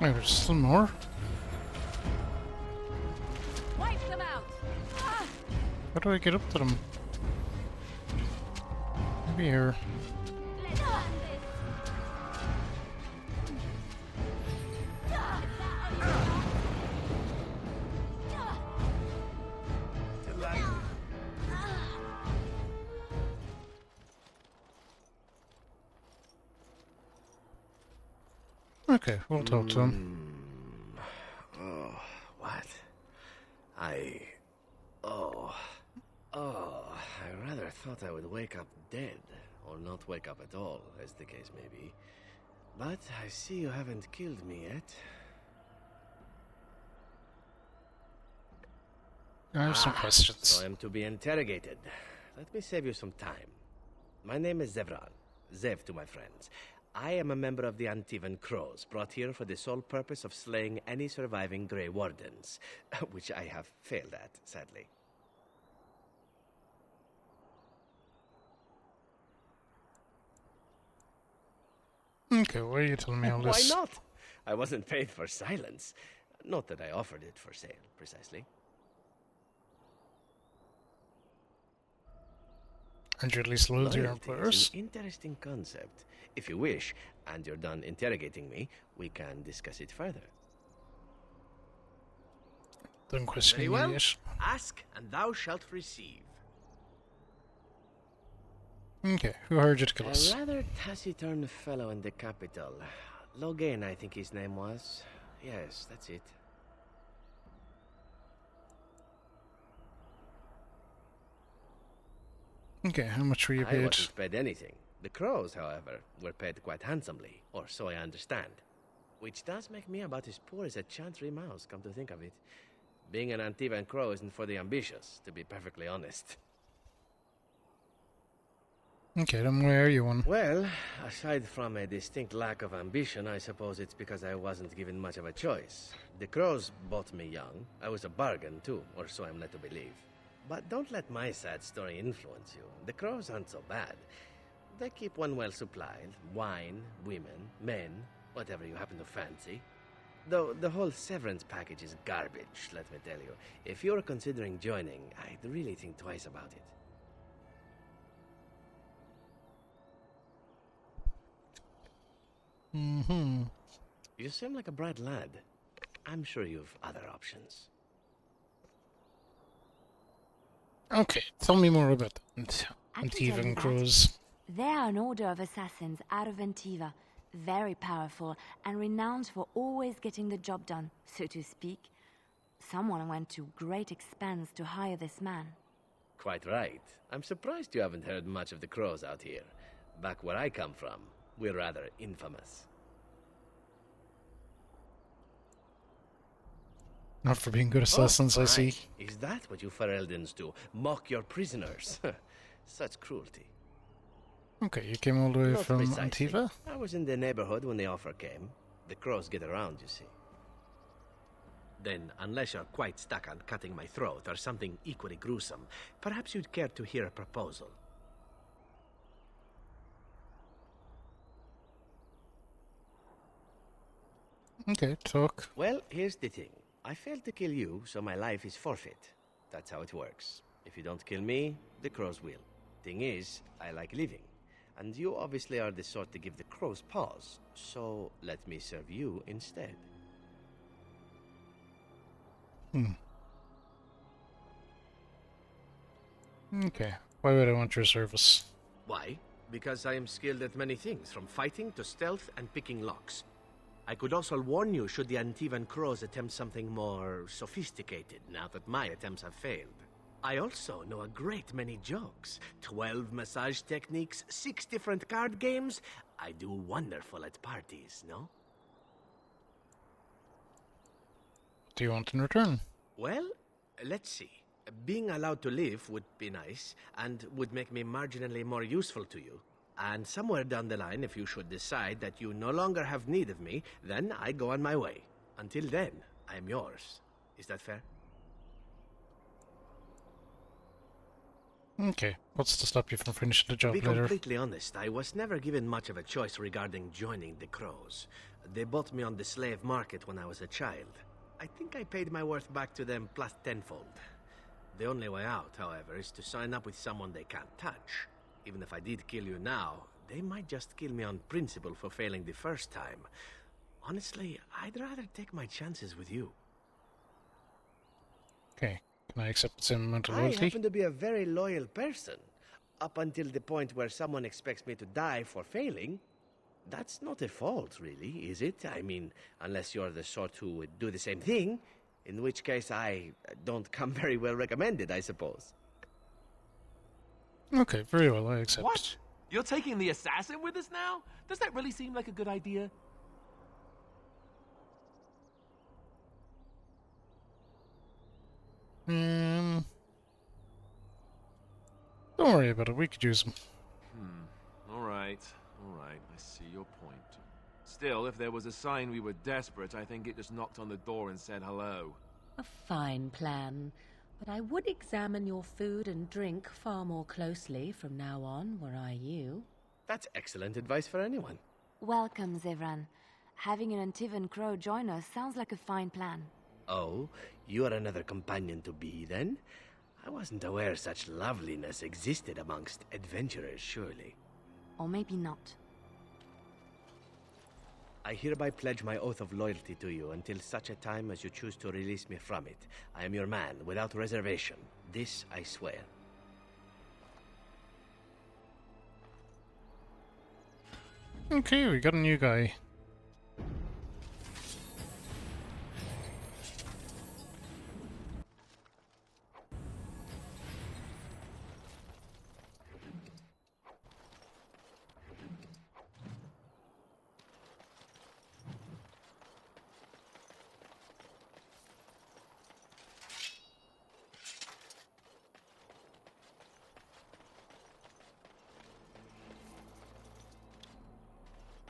Wait, there's still more? Wipe them out! Ah! How do I get up to them? Maybe here. Let's land this! Okay, we'll talk to him. Oh, what? I rather thought I would wake up dead, or not wake up at all, as the case may be. But I see you haven't killed me yet. I have some questions. So I'm to be interrogated. Let me save you some time. My name is Zevran. Zev to my friends. I am a member of the Antivan Crows, brought here for the sole purpose of slaying any surviving Grey Wardens, which I have failed at, sadly. Okay, why are you telling me all this? Why not? I wasn't paid for silence. Not that I offered it for sale, precisely. And you're at least loyal to your Loyalty employers? is an interesting concept. If you wish, and you're done interrogating me, we can discuss it further. Don't question Very me well. yet. Ask, and thou shalt receive. Okay, who hired you to kill us? A rather taciturn fellow in the capital. Logan, I think his name was. Yes, that's it. Okay, how much were you I paid? wasn't paid anything. The Crows, however, were paid quite handsomely, or so I understand. Which does make me about as poor as a chantry mouse, come to think of it. Being an Antivan Crow isn't for the ambitious, to be perfectly honest. Okay, then why are you one? Well, aside from a distinct lack of ambition, I suppose it's because I wasn't given much of a choice. The Crows bought me young. I was a bargain, too, or so I'm led to believe. But don't let my sad story influence you. The Crows aren't so bad. They keep one well supplied. Wine, women, men, whatever you happen to fancy. Though the whole severance package is garbage, let me tell you. If you're considering joining, I'd really think twice about it. Mm-hmm. You seem like a bright lad. I'm sure you've other options. Okay, tell me more about I can tell you Antivan that. Crows. They are an order of assassins out of Ventiva, very powerful and renowned for always getting the job done, so to speak. Someone went to great expense to hire this man. Quite right. I'm surprised you haven't heard much of the Crows out here. Back where I come from, we're rather infamous. Not for being good assassins, I see. Is that what you Fereldans do? Mock your prisoners? Such cruelty. Okay, you came all the way Not from precisely. Antiva? I was in the neighborhood when the offer came. The Crows get around, you see. Then, unless you're quite stuck on cutting my throat or something equally gruesome, perhaps you'd care to hear a proposal. Okay, talk. Well, here's the thing. I failed to kill you, so my life is forfeit. That's how it works. If you don't kill me, the Crows will. Thing is, I like living. And you obviously are the sort to give the Crows pause. So, let me serve you instead. Okay, why would I want your service? Why? Because I am skilled at many things, from fighting to stealth and picking locks. I could also warn you should the Antivan Crows attempt something more sophisticated, now that my attempts have failed. I also know a great many jokes. 12 massage techniques, 6 different card games. I do wonderful at parties, no? What do you want in return? Well, let's see. Being allowed to live would be nice, and would make me marginally more useful to you. And somewhere down the line, if you should decide that you no longer have need of me, then I go on my way. Until then, I am yours. Is that fair? Okay, what's to stop you from finishing the To job be later? completely honest, I was never given much of a choice regarding joining the Crows. They bought me on the slave market when I was a child. I think I paid my worth back to them plus tenfold. The only way out, however, is to sign up with someone they can't touch. Even if I did kill you now, they might just kill me on principle for failing the first time. Honestly, I'd rather take my chances with you. Okay, can I accept the same amount of I loyalty? happen to be a very loyal person. Up until the point where someone expects me to die for failing. That's not a fault, really, is it? I mean, unless you're the sort who would do the same thing, in which case I don't come very well recommended, I suppose. Okay, very well, I accept. What? You're taking the assassin with us now? Does that really seem like a good idea? Don't worry about it, we could use them. Alright, I see your point. Still, if there was a sign we were desperate, I think it just knocked on the door and said hello. A fine plan, but I would examine your food and drink far more closely from now on, were I you. That's excellent advice for anyone. Welcome, Zevran. Having an Antivan Crow join us sounds like a fine plan. Oh, you are another companion to be, then? I wasn't aware such loveliness existed amongst adventurers, surely. Or maybe not. I hereby pledge my oath of loyalty to you until such a time as you choose to release me from it. I am your man, without reservation. This I swear. Okay, we got a new guy.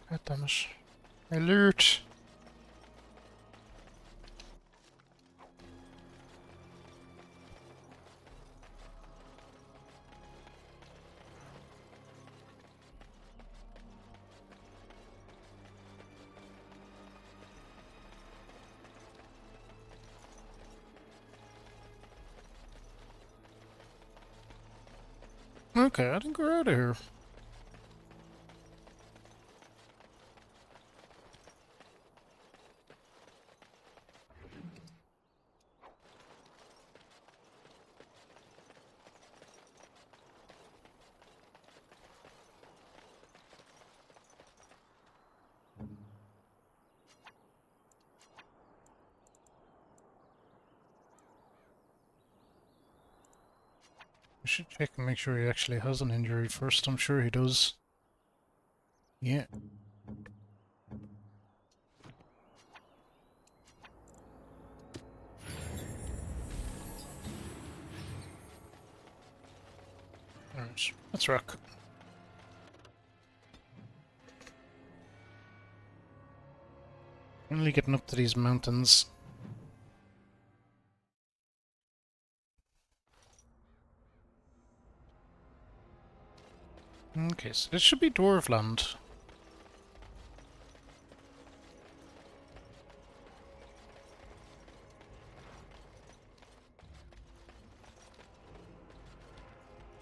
God damn it. Alert! Okay, I think we're out of here. We should check and make sure he actually has an injury first. I'm sure he does. Yeah. Alright, let's rock. Finally getting up to these mountains. Okay, so this should be Dwarfland.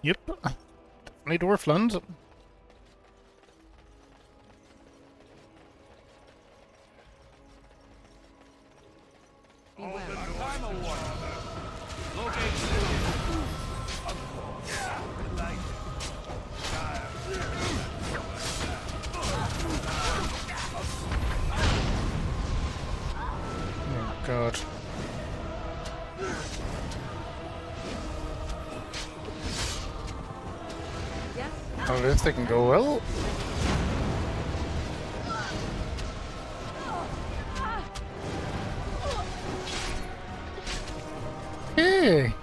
Yep, definitely Dwarfland. Oh god. Oh, this thing can go well. Hey!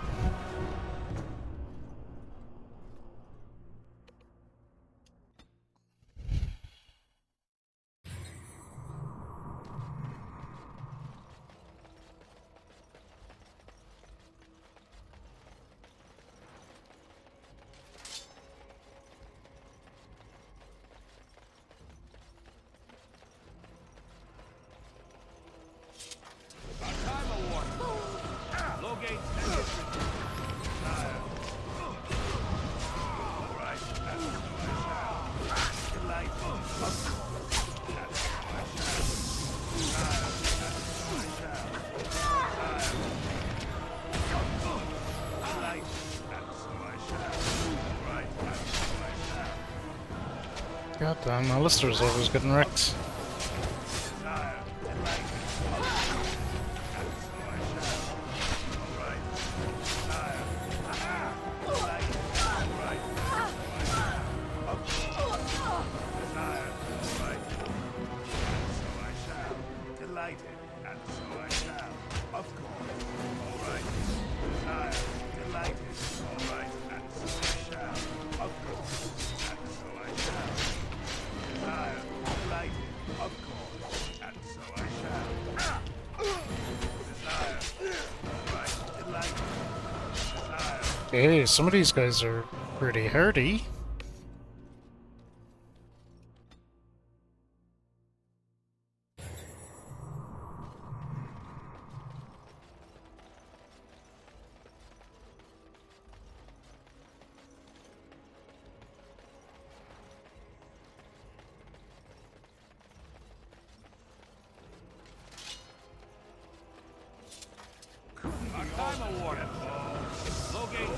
God damn, Alistair's always getting wrecked. Hey, some of these guys are pretty hardy. Time awarded. Locate.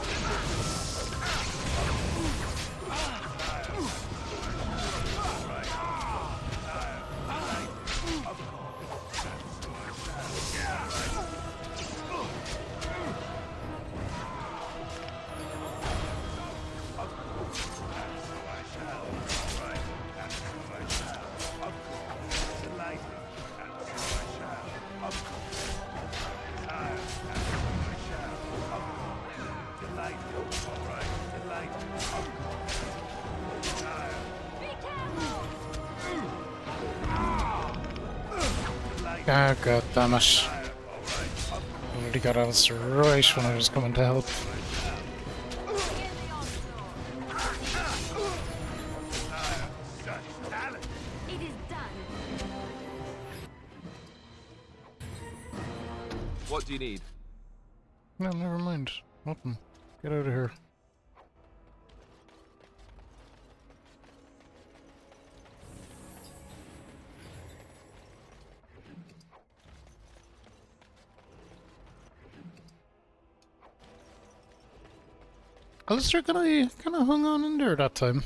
Ah, god damn it. I already got Alistair right when I was coming to help. It is done. What do you need? No, never mind. Nothing. Get out of here. Alistair kinda hung on in there that time.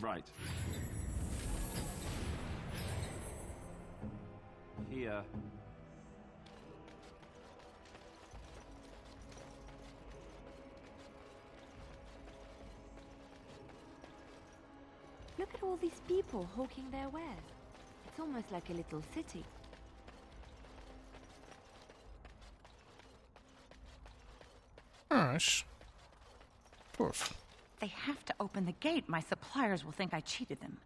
Right. Here. Look at all these people hawking their wares. It's almost like a little city. Alright. Dwarf. They have to open the gate. My suppliers will think I cheated them.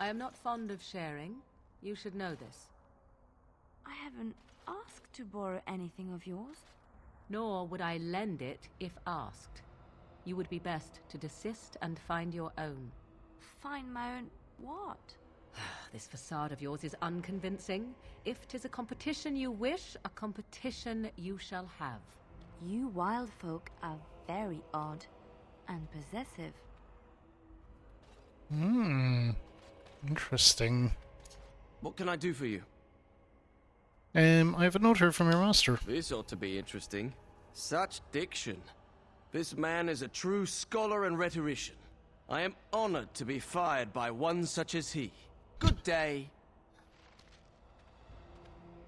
I am not fond of sharing. You should know this. I haven't asked to borrow anything of yours. Nor would I lend it if asked. You would be best to desist and find your own. Find my own what? This facade of yours is unconvincing. If 'tis a competition you wish, a competition you shall have. You wild folk are very odd and possessive. Interesting. What can I do for you? I have a note here from your master. This ought to be interesting. Such diction. This man is a true scholar and rhetorician. I am honored to be fired by one such as he. Good day.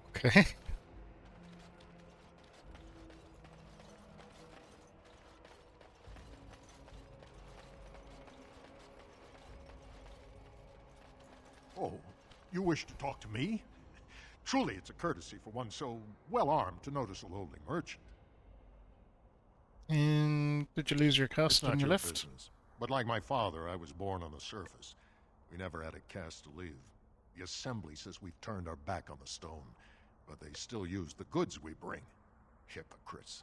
Okay. Oh, you wish to talk to me? Truly, it's a courtesy for one so well-armed to notice a lowly merchant. And did you lose your caste when you left? Business. But like my father, I was born on the surface. We never had a caste to leave. The assembly says we've turned our back on the stone, but they still use the goods we bring. Hypocrites.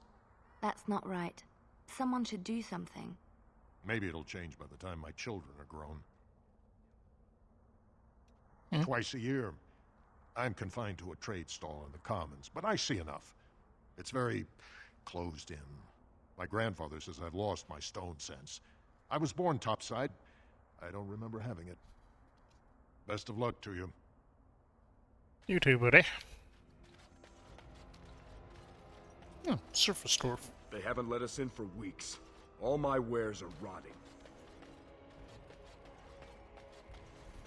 That's not right. Someone should do something. Maybe it'll change by the time my children are grown. Twice a year, I'm confined to a trade stall in the commons, but I see enough. It's very closed in. My grandfather says I've lost my stone sense. I was born topside. I don't remember having it. Best of luck to you. You too, buddy. Oh, surface dwarf. They haven't let us in for weeks. All my wares are rotting.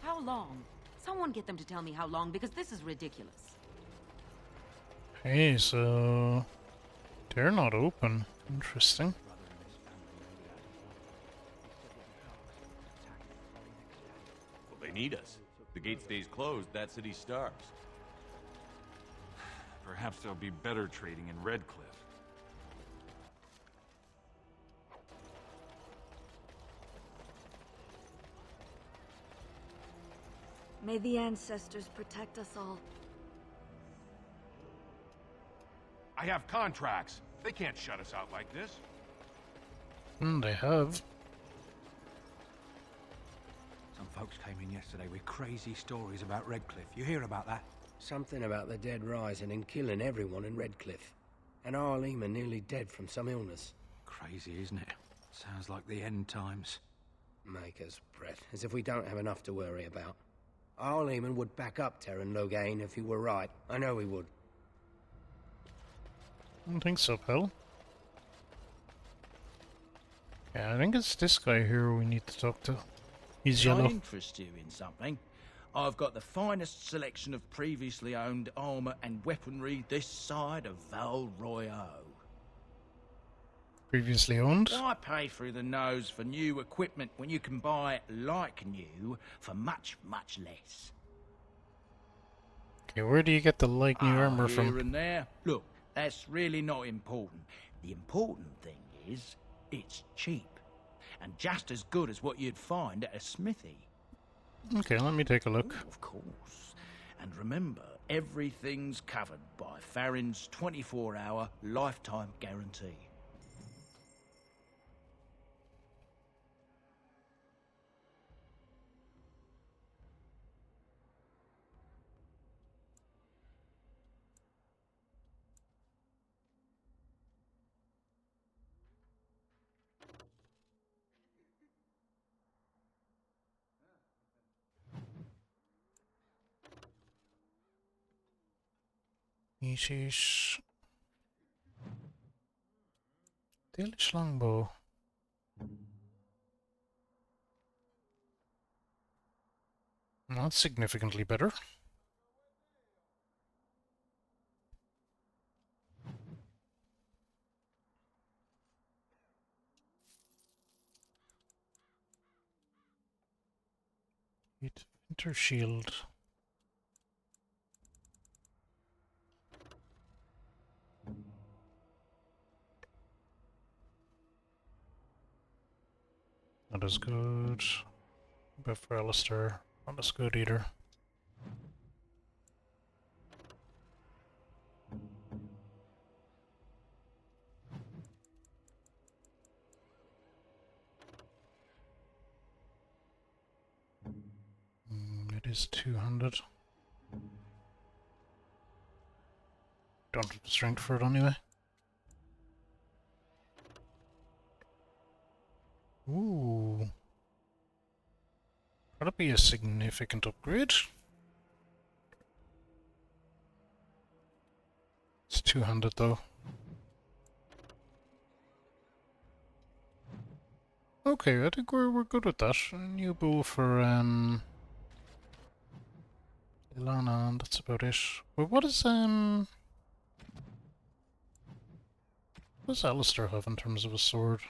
How long? Someone get them to tell me how long, because this is ridiculous. Hey, so they're not open. Interesting. Well, they need us. The gate stays closed, that city starves. Perhaps there'll be better trading in Redcliffe. May the ancestors protect us all. I have contracts. They can't shut us out like this. They have. Some folks came in yesterday with crazy stories about Redcliffe. You hear about that? Something about the dead rising and killing everyone in Redcliffe. And Arlema nearly dead from some illness. Crazy, isn't it? Sounds like the end times. Maker's breath, as if we don't have enough to worry about. Arlema would back up Terran Logain if he were right. I know he would. I don't think so, pal. Yeah, I think it's this guy here we need to talk to. He's Can I yellow. interest you in something? I've got the finest selection of previously owned armour and weaponry this side of Val Royale. Previously owned? Why pay through the nose for new equipment when you can buy it like new for much, much less? Okay, where do you get the like new armor Here from? and there. Look, that's really not important. The important thing is, it's cheap. And just as good as what you'd find at a smithy. Okay, let me take a look. Of course. And remember, everything's covered by Farron's 24-hour lifetime guarantee. Ishish. Delish longbow. Not significantly better. Winter shield. Not as good. But for Alistair, not as good either. It is 200. Don't have the strength for it anyway. Ooh. That'll be a significant upgrade. It's 200 though. Okay, I think we're good with that. A new bow for Ilana, and that's about it. But what does Alistair have in terms of a sword?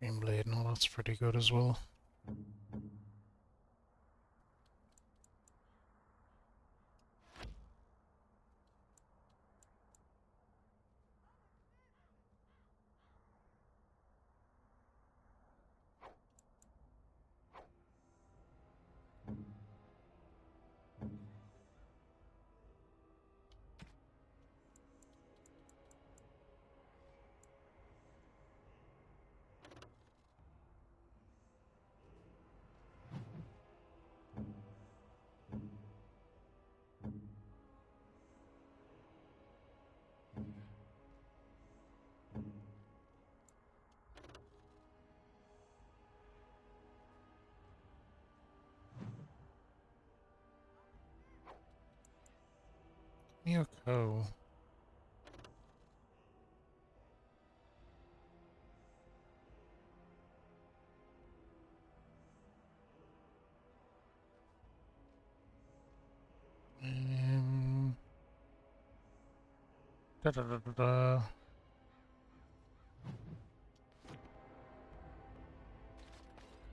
Green blade, no, that's pretty good as well. Yoko. Da da da da da.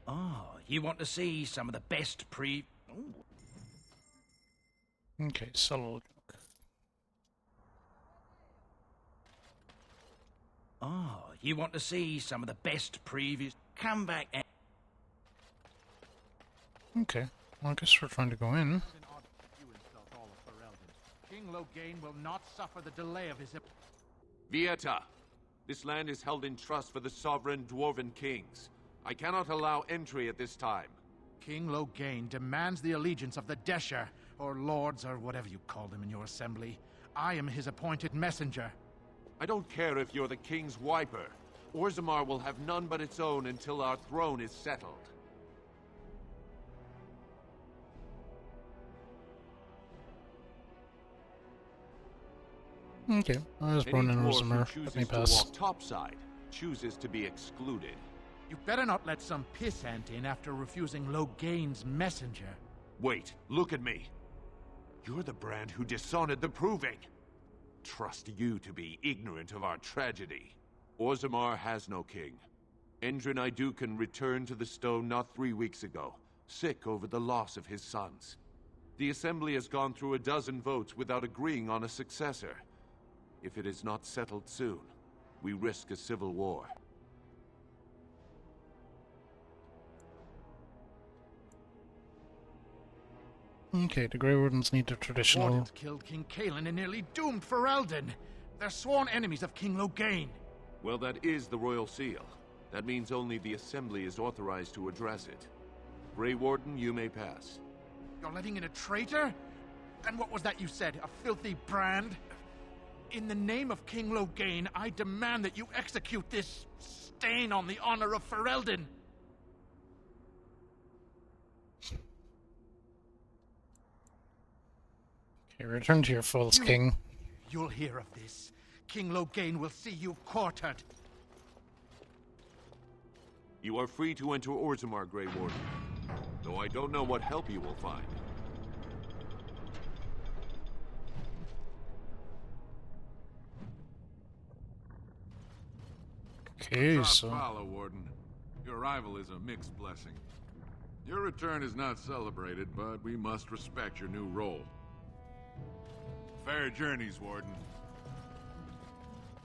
Oh, you want to see some of the best Okay, solo. Oh, you want to see some of the best previous... Come back and... Okay, well, I guess we're trying to go in. King Logain will not suffer the delay of his... Vieta, this land is held in trust for the sovereign dwarven kings. I cannot allow entry at this time. King Logain demands the allegiance of the Desher, or lords, or whatever you call them in your assembly. I am his appointed messenger. I don't care if you're the king's wiper. Orzammar will have none but its own until our throne is settled. Okay, I was born in Any dwarf Orzammar. who Let me chooses to pass. walk topside chooses to be excluded. You better not let some pissant in after refusing Logain's messenger. Wait, look at me. You're the brand who dishonored the Proving. Trust you to be ignorant of our tragedy. Orzammar has no king. Endrin Idukan returned to the stone not 3 weeks ago, sick over the loss of his sons. The Assembly has gone through a dozen votes without agreeing on a successor. If it is not settled soon, we risk a civil war. Okay, the Grey Wardens need their traditional... Wardens killed King Cailan and nearly doomed Ferelden. They're sworn enemies of King Logain. Well, that is the Royal Seal. That means only the Assembly is authorized to address it. Grey Warden, you may pass. You're letting in a traitor? And what was that you said? A filthy brand? In the name of King Logain, I demand that you execute this stain on the honor of Ferelden. Okay, return to your false king. You'll hear of this. King Logain will see you quartered. You are free to enter Orzammar, Grey Warden. Though I don't know what help you will find. Okay, so... Follow, Warden. Your arrival is a mixed blessing. Your return is not celebrated, but we must respect your new role. Fair journeys, Warden.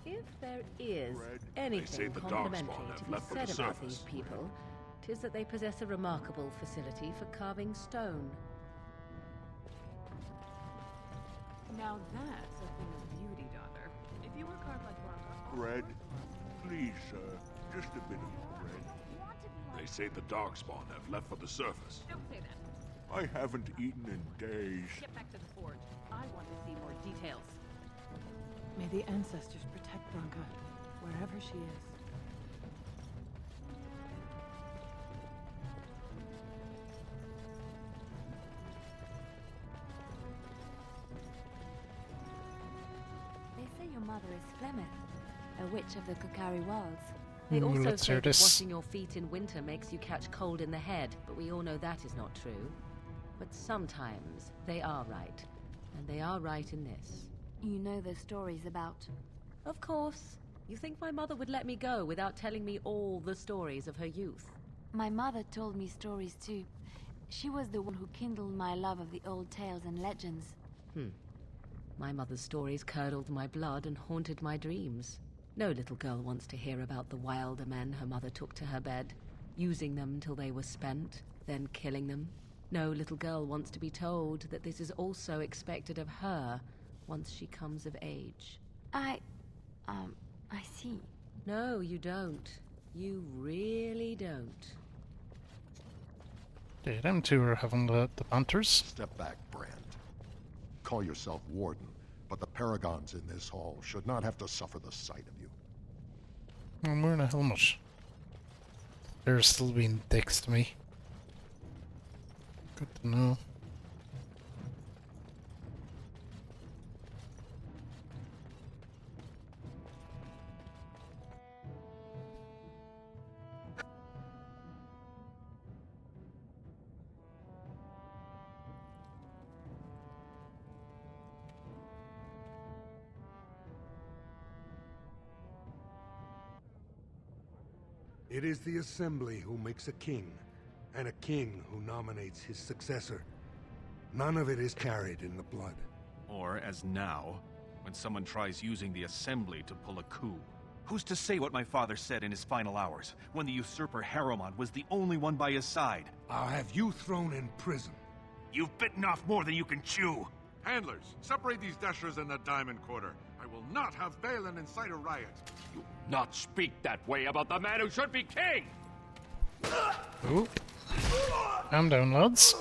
If there is They say anything the complimentary Darkspawn have to be left for the said about surface. these people, 'tis that they possess a remarkable facility for carving stone. Now that's a thing of beauty, daughter. If you were carved like Rata... Bread? Please, sir. Just a bit of bread. They say the Darkspawn have left for the surface. Don't say that. I haven't eaten in days. Get back to the forge. I want to see more details. May the ancestors protect Branka, wherever she is. They say your mother is Flemeth, a witch of the Kukari wilds. They also let's say hear that this. washing your feet in winter makes you catch cold in the head, but we all know that is not true. But sometimes they are right, and they are right in this. You know the stories about... Of course. You think my mother would let me go without telling me all the stories of her youth? My mother told me stories too. She was the one who kindled my love of the old tales and legends. My mother's stories curdled my blood and haunted my dreams. No little girl wants to hear about the wilder men her mother took to her bed, using them till they were spent, then killing them. No little girl wants to be told that this is also expected of her once she comes of age. I see. No, you don't. You really don't. Yeah, them two are having the banters. Step back, Brand. Call yourself Warden, but the Paragons in this hall should not have to suffer the sight of you. I'm wearing a helmet. They're still being dicks to me. Good to know. It is the Assembly who makes a king, and a king who nominates his successor. None of it is carried in the blood. Or, as now, when someone tries using the Assembly to pull a coup. Who's to say what my father said in his final hours, when the usurper Harrowmont was the only one by his side? I'll have you thrown in prison. You've bitten off more than you can chew! Handlers, separate these dashers in the Diamond Quarter. I will not have Balin incite a riot. You not speak that way about the man who should be king! Ooh. Calm down, lads.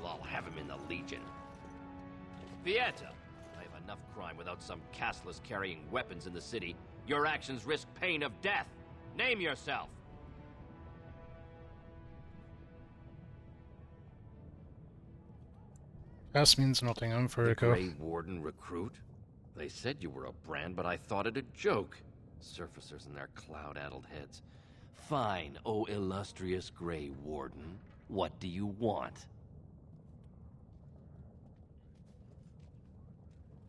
I'll have him in the Legion. Vieta, I have enough crime without some castless carrying weapons in the city. Your actions risk pain of death. Name yourself. That means nothing, I'm The Furico. Grey Warden recruit? They said you were a brand, but I thought it a joke. Surfacers and their cloud-addled heads. Fine, oh illustrious Grey Warden. What do you want?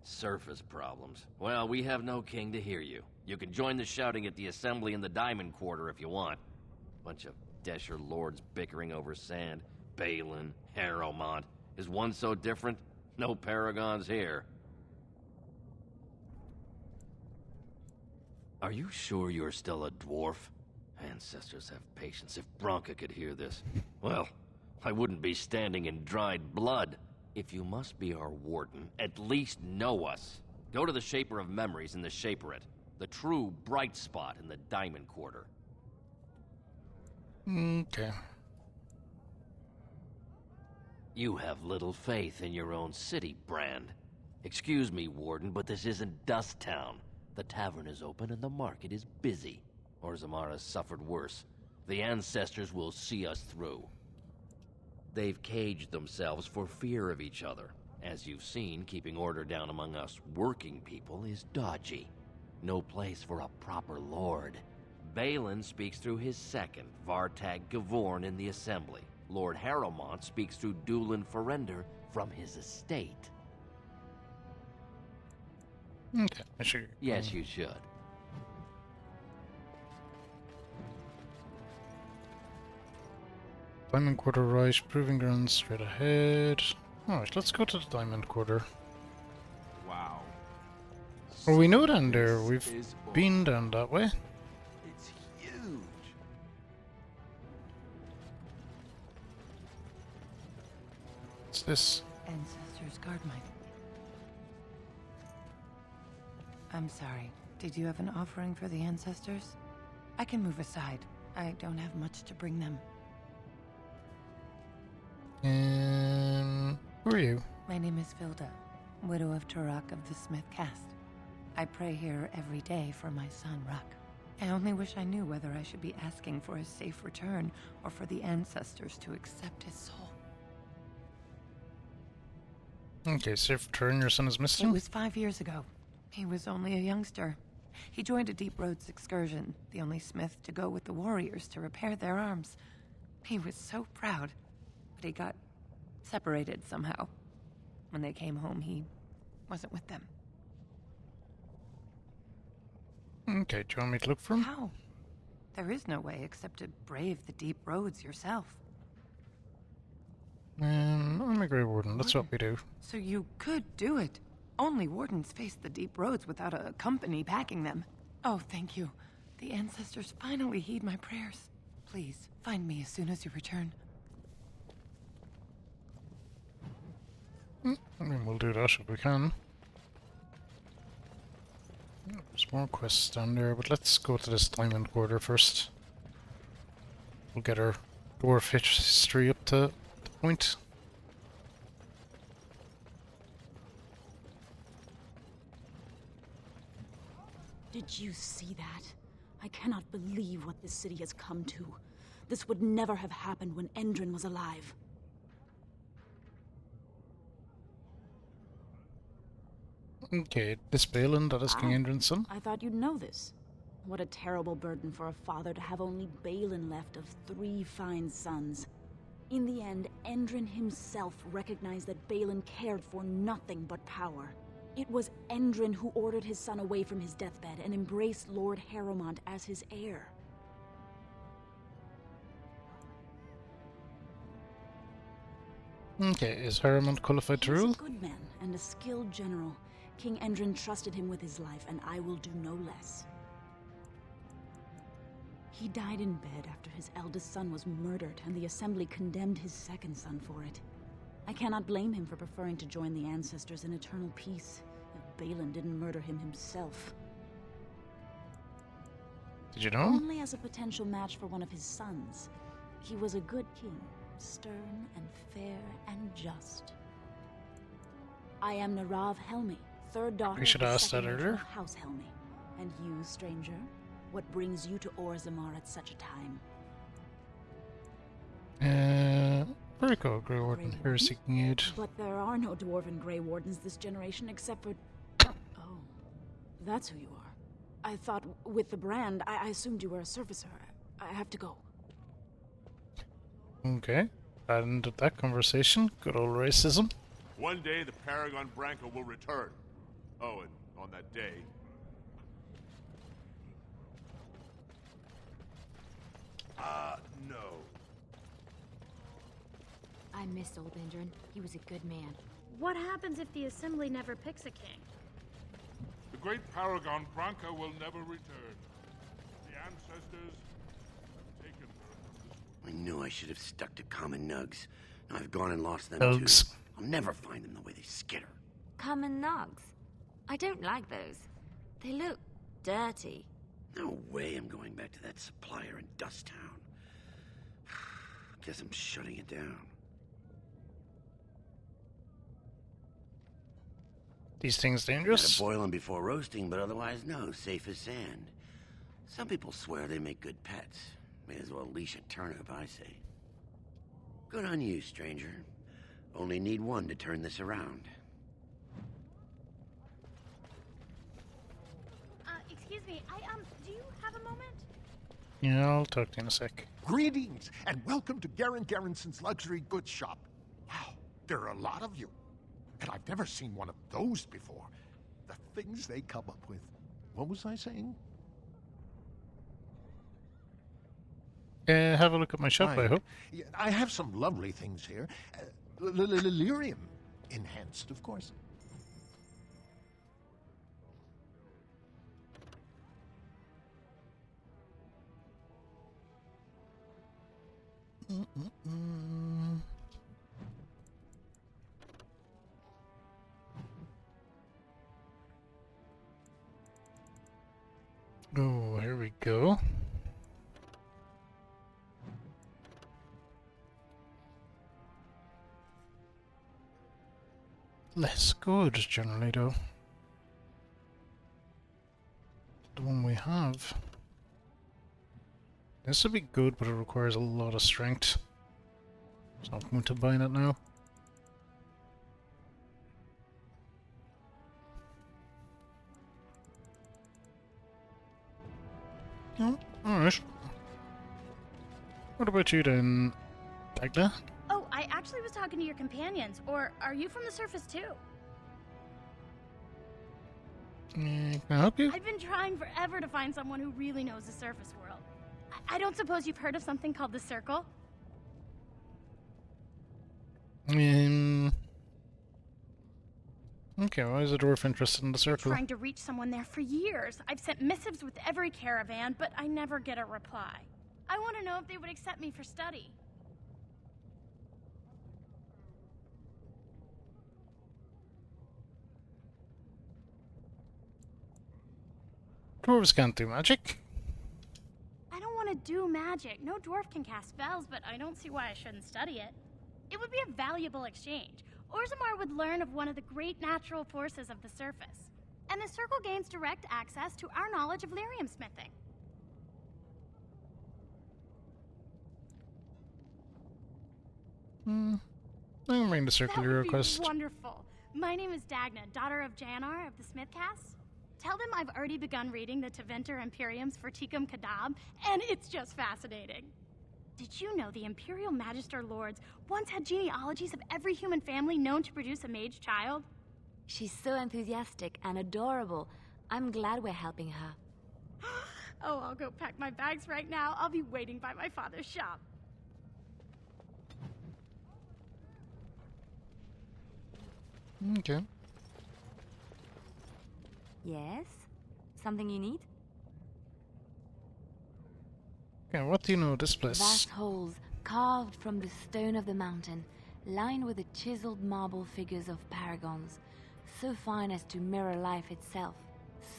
Surface problems. Well, we have no king to hear you. You can join the shouting at the Assembly in the Diamond Quarter if you want. Bunch of Desher lords bickering over sand. Balin, Harrowmont. Is one so different? No paragons here. Are you sure you're still a dwarf? Ancestors have patience. If Bronca could hear this, well, I wouldn't be standing in dried blood. If you must be our warden, at least know us. Go to the Shaper of Memories in the Shaperate, the true bright spot in the Diamond Quarter. Okay. You have little faith in your own city, Brand. Excuse me, Warden, but this isn't Dust Town. The tavern is open and the market is busy. Orzammara's suffered worse. The ancestors will see us through. They've caged themselves for fear of each other. As you've seen, keeping order down among us working people is dodgy. No place for a proper lord. Balin speaks through his second, Vartag Gavorn, in the Assembly. Lord Harrowmont speaks through Dulin Ferender from his estate. Okay, I should. Yes, you should. Diamond Quarter right, proving ground straight ahead. Alright, let's go to the Diamond Quarter. Wow. Well, we know down there. We've been down that way. It's huge. What's this? Ancestors guard my... I'm sorry. Did you have an offering for the ancestors? I can move aside. I don't have much to bring them. Who are you? My name is Vilda, widow of Turok of the Smith Caste. I pray here every day for my son, Ruck. I only wish I knew whether I should be asking for his safe return or for the ancestors to accept his soul. Okay, safe return. Your son is missing? It was 5 years ago. He was only a youngster. He joined a Deep Roads excursion, the only smith to go with the warriors to repair their arms. He was so proud, but he got separated somehow. When they came home, he wasn't with them. Okay, do you want me to look for him? How? There is no way except to brave the Deep Roads yourself. I'm a Grey Warden. That's what we do. So you could do it. Only wardens face the Deep Roads without a company backing them. Oh, thank you. The ancestors finally heed my prayers. Please, find me as soon as you return. I mean, we'll do that if we can. There's more quests down there, but let's go to this Diamond Quarter first. We'll get our dwarf history up to the point. Did you see that? I cannot believe what this city has come to. This would never have happened when Endrin was alive. Okay, this Balin, that is King Endrin's son. I thought you'd know this. What a terrible burden for a father to have only Balin left of 3 fine sons. In the end, Endrin himself recognized that Balin cared for nothing but power. It was Endrin who ordered his son away from his deathbed and embraced Lord Harrowmont as his heir. Okay, is Harrowmont qualified to rule? He's a good man and a skilled general. King Endrin trusted him with his life, and I will do no less. He died in bed after his eldest son was murdered, and the Assembly condemned his second son for it. I cannot blame him for preferring to join the ancestors in eternal peace, if Balin didn't murder him himself. Did you know? Only as a potential match for one of his sons. He was a good king, stern and fair and just. I am Narav Helmi, third daughter We should of the ask that second earlier. of House Helmi. And you, stranger, what brings you to Orzammar at such a time? Very cool, Grey Warden. Here seeking aid. But there are no dwarven Grey Wardens this generation except for... Oh, that's who you are. I thought with the brand, I assumed you were a surfacer. I have to go. Okay, that ended that conversation. Good old racism. One day the Paragon Branca will return. Oh, and on that day... No. I miss old Endrin. He was a good man. What happens if the Assembly never picks a king? The great Paragon Branca will never return. The ancestors have taken her from this world. I knew I should have stuck to common nugs. Now I've gone and lost them Nugs. too. I'll never find them the way they skitter. Common nugs. I don't like those. They look dirty. No way I'm going back to that supplier in Dust Town. Guess I'm shutting it down. These things Gotta dangerous? boil them before roasting, but otherwise no, safe as sand. Some people swear they make good pets. May as well leash a turnip, I say. Good on you, stranger. Only need one to turn this around. Excuse me, do you have a moment? Yeah, I'll talk to you in a sec. Greetings, and welcome to Garen Garrison's luxury goods shop. Wow, there are a lot of you. And I've never seen one of those before. The things they come up with. What was I saying? Have a look at my shop, I hope. Yeah, I have some lovely things here. Lyrium enhanced, of course. Oh, here we go. Less good, generally, though. The one we have. This would be good, but it requires a lot of strength. So I'm going to buy it now. Oh, alright. What about you then, Dagda? Oh, I actually was talking to your companions. Or are you from the surface too? Can I help you? I've been trying forever to find someone who really knows the surface world. I don't suppose you've heard of something called the Circle? Okay, why is a dwarf interested in the circle? Trying to reach someone there for years. I've sent missives with every caravan, but I never get a reply. I want to know if they would accept me for study. Dwarves can't do magic. I don't want to do magic. No dwarf can cast spells, but I don't see why I shouldn't study it. It would be a valuable exchange. Orzammar would learn of one of the great natural forces of the surface. And the Circle gains direct access to our knowledge of lyrium smithing. I'll bring the circle That your would be request. wonderful. My name is Dagna, daughter of Janar of the Smith Cast. Tell them I've already begun reading the Teventer Imperiums for Tikum Kadab, and it's just fascinating. Did you know the Imperial Magister Lords once had genealogies of every human family known to produce a mage child? She's so enthusiastic and adorable. I'm glad we're helping her. Oh, I'll go pack my bags right now. I'll be waiting by my father's shop. Okay. Yes? Something you need? Okay, what do you know of this place? Vast holes carved from the stone of the mountain, lined with the chiseled marble figures of paragons, so fine as to mirror life itself.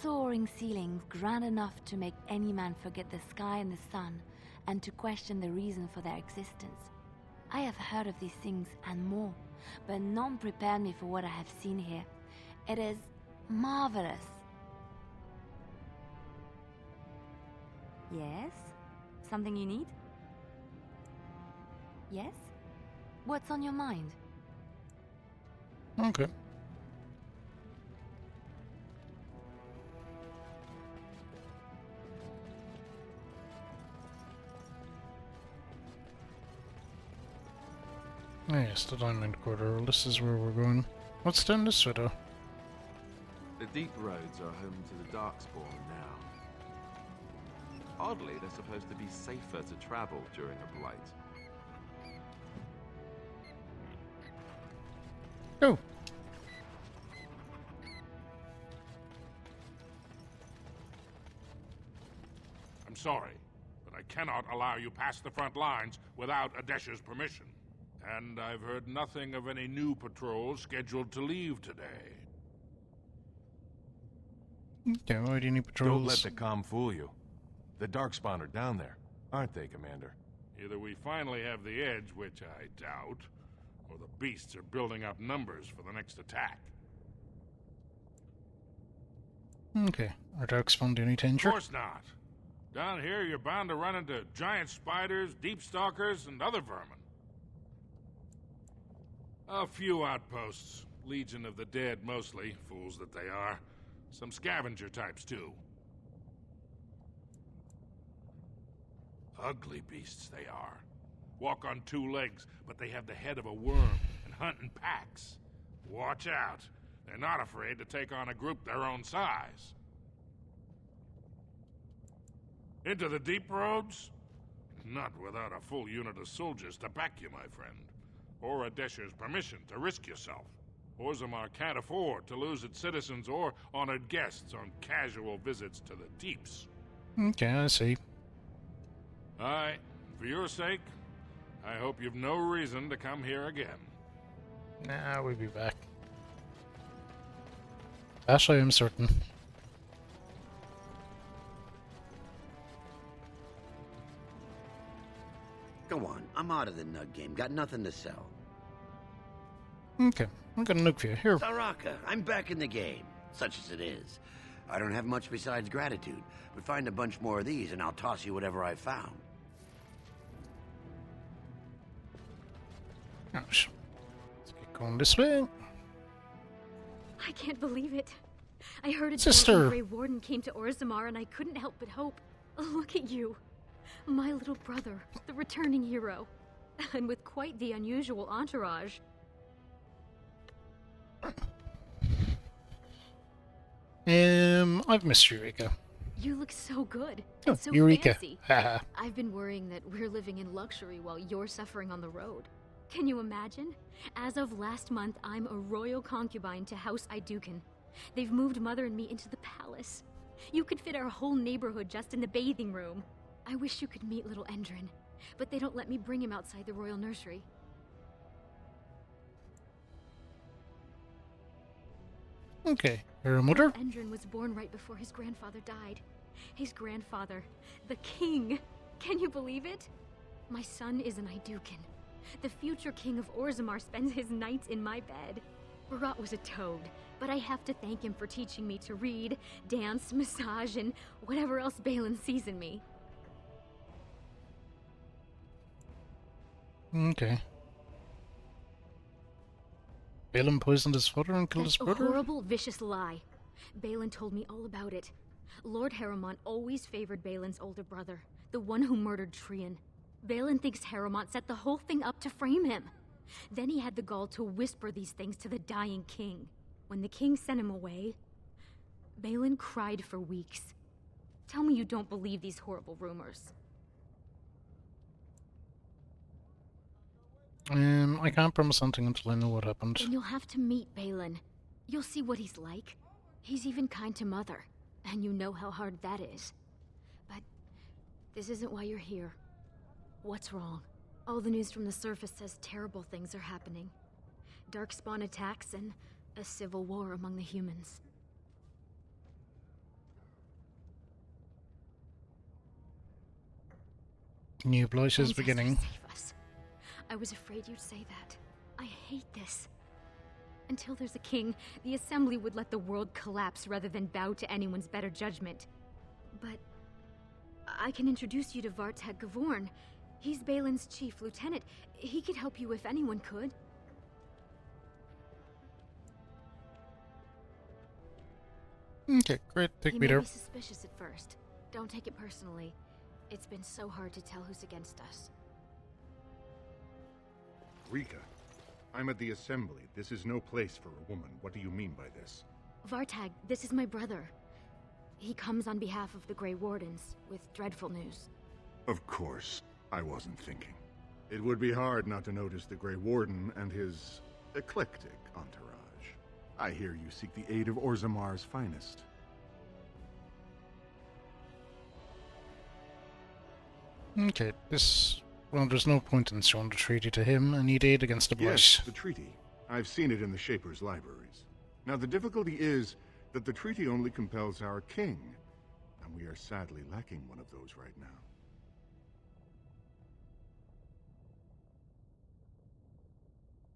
Soaring ceilings grand enough to make any man forget the sky and the sun, and to question the reason for their existence. I have heard of these things and more, but none prepared me for what I have seen here. It is marvelous. Yes? Something you need? Yes? What's on your mind? Okay. Yes, the Diamond Quarter. This is where we're going. What's down this way, though? The deep roads are home to the Darkspawn now. Oddly, they're supposed to be safer to travel during a blight. Oh. I'm sorry, but I cannot allow you past the front lines without Adesha's permission. And I've heard nothing of any new patrols scheduled to leave today. Okay, why do you need patrols? Don't let the comm fool you. The Darkspawn are down there, aren't they, Commander? Either we finally have the edge, which I doubt, or the beasts are building up numbers for the next attack. Okay, are Darkspawn any danger? Of course not. Down here, you're bound to run into giant spiders, deep stalkers, and other vermin. A few outposts. Legion of the Dead, mostly. Fools that they are. Some scavenger types, too. Ugly beasts they are. Walk on two legs, but they have the head of a worm and hunt in packs. Watch out. They're not afraid to take on a group their own size. Into the deep roads? Not without a full unit of soldiers to back you, my friend. Or Adesha's permission to risk yourself. Orzammar can't afford to lose its citizens or honored guests on casual visits to the deeps. Okay, I see. Aye, for your sake, I hope you've no reason to come here again. Nah, we'll be back. Actually, I'm certain. Go on, I'm out of the nug game. Got nothing to sell. Okay, I'm gonna look for you. Here. Saraka, I'm back in the game, such as it is. I don't have much besides gratitude, but find a bunch more of these and I'll toss you whatever I found. Ouch. Let's get going this way. I can't believe it. I heard a Sister. Grey Warden came to Orzammar and I couldn't help but hope. Look at you. My little brother, the returning hero. And with quite the unusual entourage. I've missed Eureka. You look so good. Oh, And so Eureka. fancy. Haha. I've been worrying that we're living in luxury while you're suffering on the road. Can you imagine? As of last month, I'm a royal concubine to House Idukan. They've moved Mother and me into the palace. You could fit our whole neighborhood just in the bathing room. I wish you could meet little Endrin, but they don't let me bring him outside the royal nursery. Okay, you're a mother? Endrin was born right before his grandfather died. His grandfather, the king. Can you believe it? My son is an Idukan. The future king of Orzammar spends his nights in my bed. Barat was a toad, but I have to thank him for teaching me to read, dance, massage, and whatever else Balin sees in me. Okay. Balin poisoned his father and killed his That's brother? a horrible, vicious lie. Balin told me all about it. Lord Harrowmont always favored Balin's older brother, the one who murdered Trian. Balin thinks Harrowmont set the whole thing up to frame him. Then he had the gall to whisper these things to the dying king. When the king sent him away, Balin cried for weeks. Tell me you don't believe these horrible rumors. I can't promise something until I know what happened. Then you'll have to meet Balin. You'll see what he's like. He's even kind to Mother, and you know how hard that is. But this isn't why you're here. What's wrong? All the news from the surface says terrible things are happening. Darkspawn attacks and a civil war among the humans. New Blight is Ancestors, beginning. save us. I was afraid you'd say that. I hate this. Until there's a king, the Assembly would let the world collapse rather than bow to anyone's better judgment. But I can introduce you to Vartag Gavorn. He's Balin's chief lieutenant. He could help you if anyone could. Okay, great. Take He me may there. be suspicious at first. Don't take it personally. It's been so hard to tell who's against us. Rika, I'm at the Assembly. This is no place for a woman. What do you mean by this? Vartag, this is my brother. He comes on behalf of the Grey Wardens with dreadful news. Of course. I wasn't thinking. It would be hard not to notice the Grey Warden and his eclectic entourage. I hear you seek the aid of Orzamar's finest. Okay, well, there's no point in showing the treaty to him. I need aid against the Blight. Yes, the treaty. I've seen it in the Shaper's libraries. Now, the difficulty is that the treaty only compels our king, and we are sadly lacking one of those right now.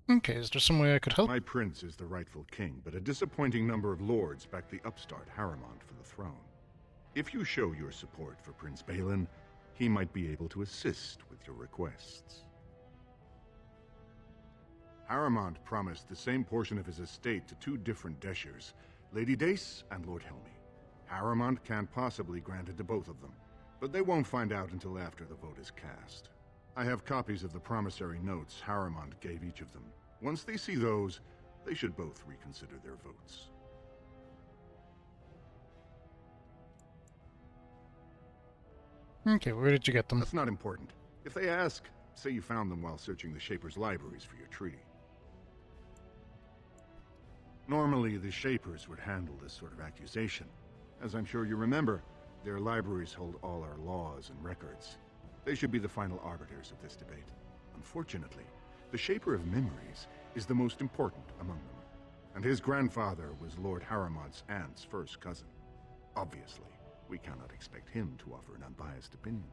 Okay, is there some way I could help? My prince is the rightful king, but a disappointing number of lords back the upstart Harrowmont for the throne. If you show your support for Prince Balin, he might be able to assist with your requests. Harrowmont promised the same portion of his estate to two different Deshers, Lady Dace and Lord Helmy. Harrowmont can't possibly grant it to both of them, but they won't find out until after the vote is cast. I have copies of the promissory notes Harrowmont gave each of them. Once they see those, they should both reconsider their votes. Okay, where did you get them? That's not important. If they ask, say you found them while searching the Shaper's libraries for your treaty. Normally, the Shapers would handle this sort of accusation. As I'm sure you remember, their libraries hold all our laws and records. They should be the final arbiters of this debate. Unfortunately, the Shaper of Memories is the most important among them, and his grandfather was Lord Harrowmont's aunt's first cousin. Obviously, we cannot expect him to offer an unbiased opinion.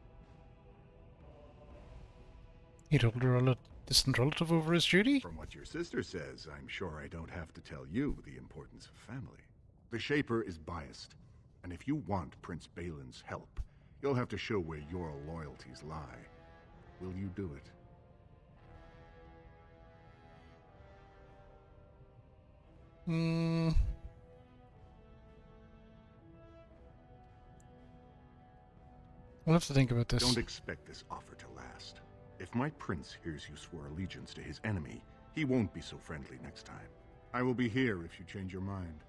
He told a distant relative over his duty? From what your sister says, I'm sure I don't have to tell you the importance of family. The Shaper is biased, and if you want Prince Balin's help, you'll have to show where your loyalties lie. Will you do it? I'll have to think about this. Don't expect this offer to last. If my prince hears you swore allegiance to his enemy, he won't be so friendly next time. I will be here if you change your mind.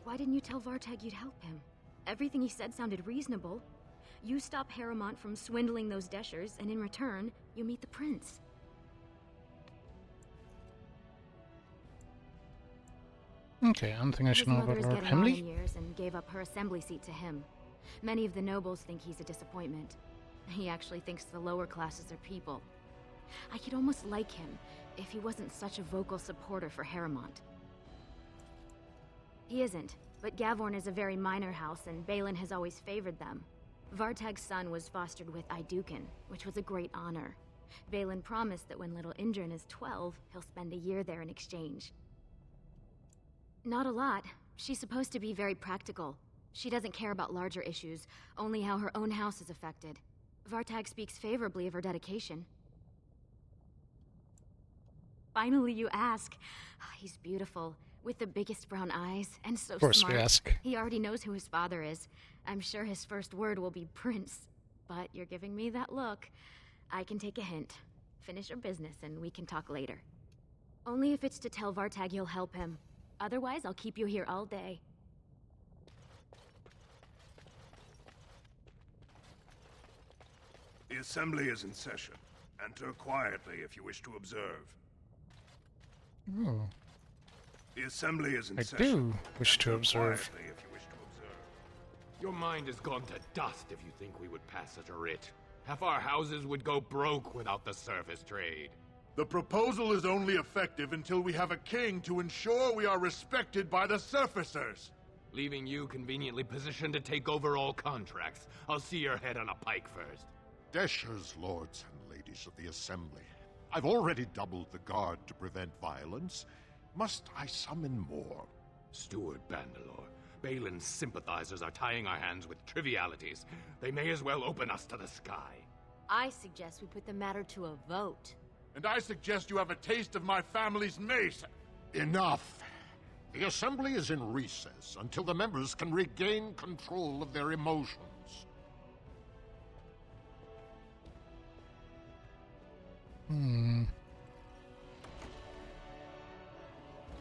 Why didn't you tell Vartag you'd help him? Everything he said sounded reasonable. You stop Harrowmont from swindling those Deshers, and in return, you meet the prince. Okay, I don't think I should know about His Lord mother is getting on in Hemley. years and gave up her assembly seat to him. Many of the nobles think he's a disappointment. He actually thinks the lower classes are people. I could almost like him if he wasn't such a vocal supporter for Harrowmont. He isn't, but Gavorn is a very minor house, and Balin has always favored them. Vartag's son was fostered with Idukin, which was a great honor. Balin promised that when little Indrin is 12, he'll spend a year there in exchange. Not a lot. She's supposed to be very practical. She doesn't care about larger issues, only how her own house is affected. Vartag speaks favorably of her dedication. Finally, you ask. He's beautiful, with the biggest brown eyes, and so Of course smart. we ask. He already knows who his father is. I'm sure his first word will be Prince. But you're giving me that look. I can take a hint. Finish your business and we can talk later. Only if it's to tell Vartag you'll help him. Otherwise, I'll keep you here all day. The assembly is in session. Enter quietly if you wish to observe. Oh, The assembly is in I session. do wish to Enter observe. quietly if you wish to observe. Your mind has gone to dust if you think we would pass such a writ. Half our houses would go broke without the surface trade. The proposal is only effective until we have a king to ensure we are respected by the surfacers. Leaving you conveniently positioned to take over all contracts. I'll see your head on a pike first. Deshers, lords and ladies of the assembly. I've already doubled the guard to prevent violence. Must I summon more? Steward Bandalore, Balin's sympathizers are tying our hands with trivialities. They may as well open us to the sky. I suggest we put the matter to a vote. And I suggest you have a taste of my family's mace. Enough! The assembly is in recess until the members can regain control of their emotions.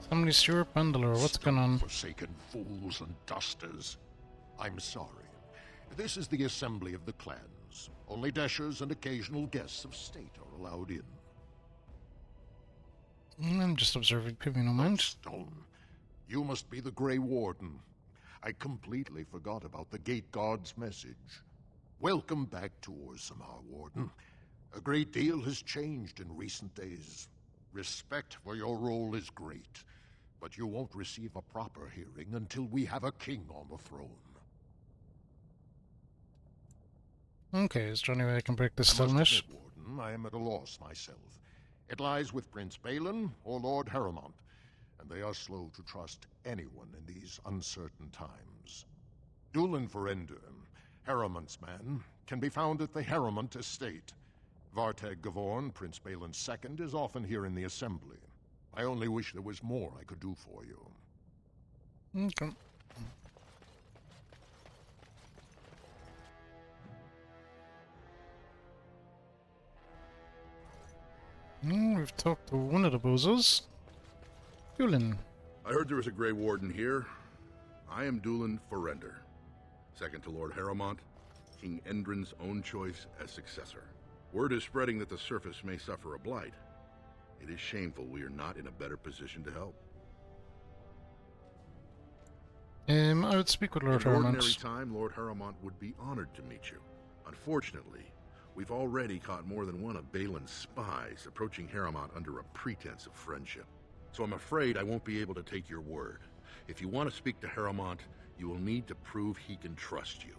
Somebody Stuart Bandalore, what's going on? Forsaken fools and dusters. I'm sorry. This is the assembly of the clans. Only Deshers and occasional guests of state are allowed in. I'm just observing. Give me no mind. Stone, you must be the Grey Warden. I completely forgot about the Gate God's message. Welcome back to Orzammar, Warden. A great deal has changed in recent days. Respect for your role is great, but you won't receive a proper hearing until we have a king on the throne. Okay, is there any way I can break this I must stillness? admit, Warden, I am at a loss myself. It lies with Prince Balin or Lord Harrowmont, and they are slow to trust anyone in these uncertain times. Dulin Ferender, Harrowmont's man, can be found at the Harrowmont estate. Vartag Gavorn, Prince Balin's second, is often here in the assembly. I only wish there was more I could do for you. Okay. We've talked to one of the bozos. Dulin. I heard there was a Grey Warden here. I am Dulin Ferender, second to Lord Harrowmont, King Endrin's own choice as successor. Word is spreading that the surface may suffer a blight. It is shameful we are not in a better position to help. I would speak with Lord In ordinary Harrowmont. time, Lord Harrowmont would be honored to meet you. Unfortunately, we've already caught more than one of Balin's spies approaching Harrowmont under a pretense of friendship. So I'm afraid I won't be able to take your word. If you want to speak to Harrowmont, you will need to prove he can trust you.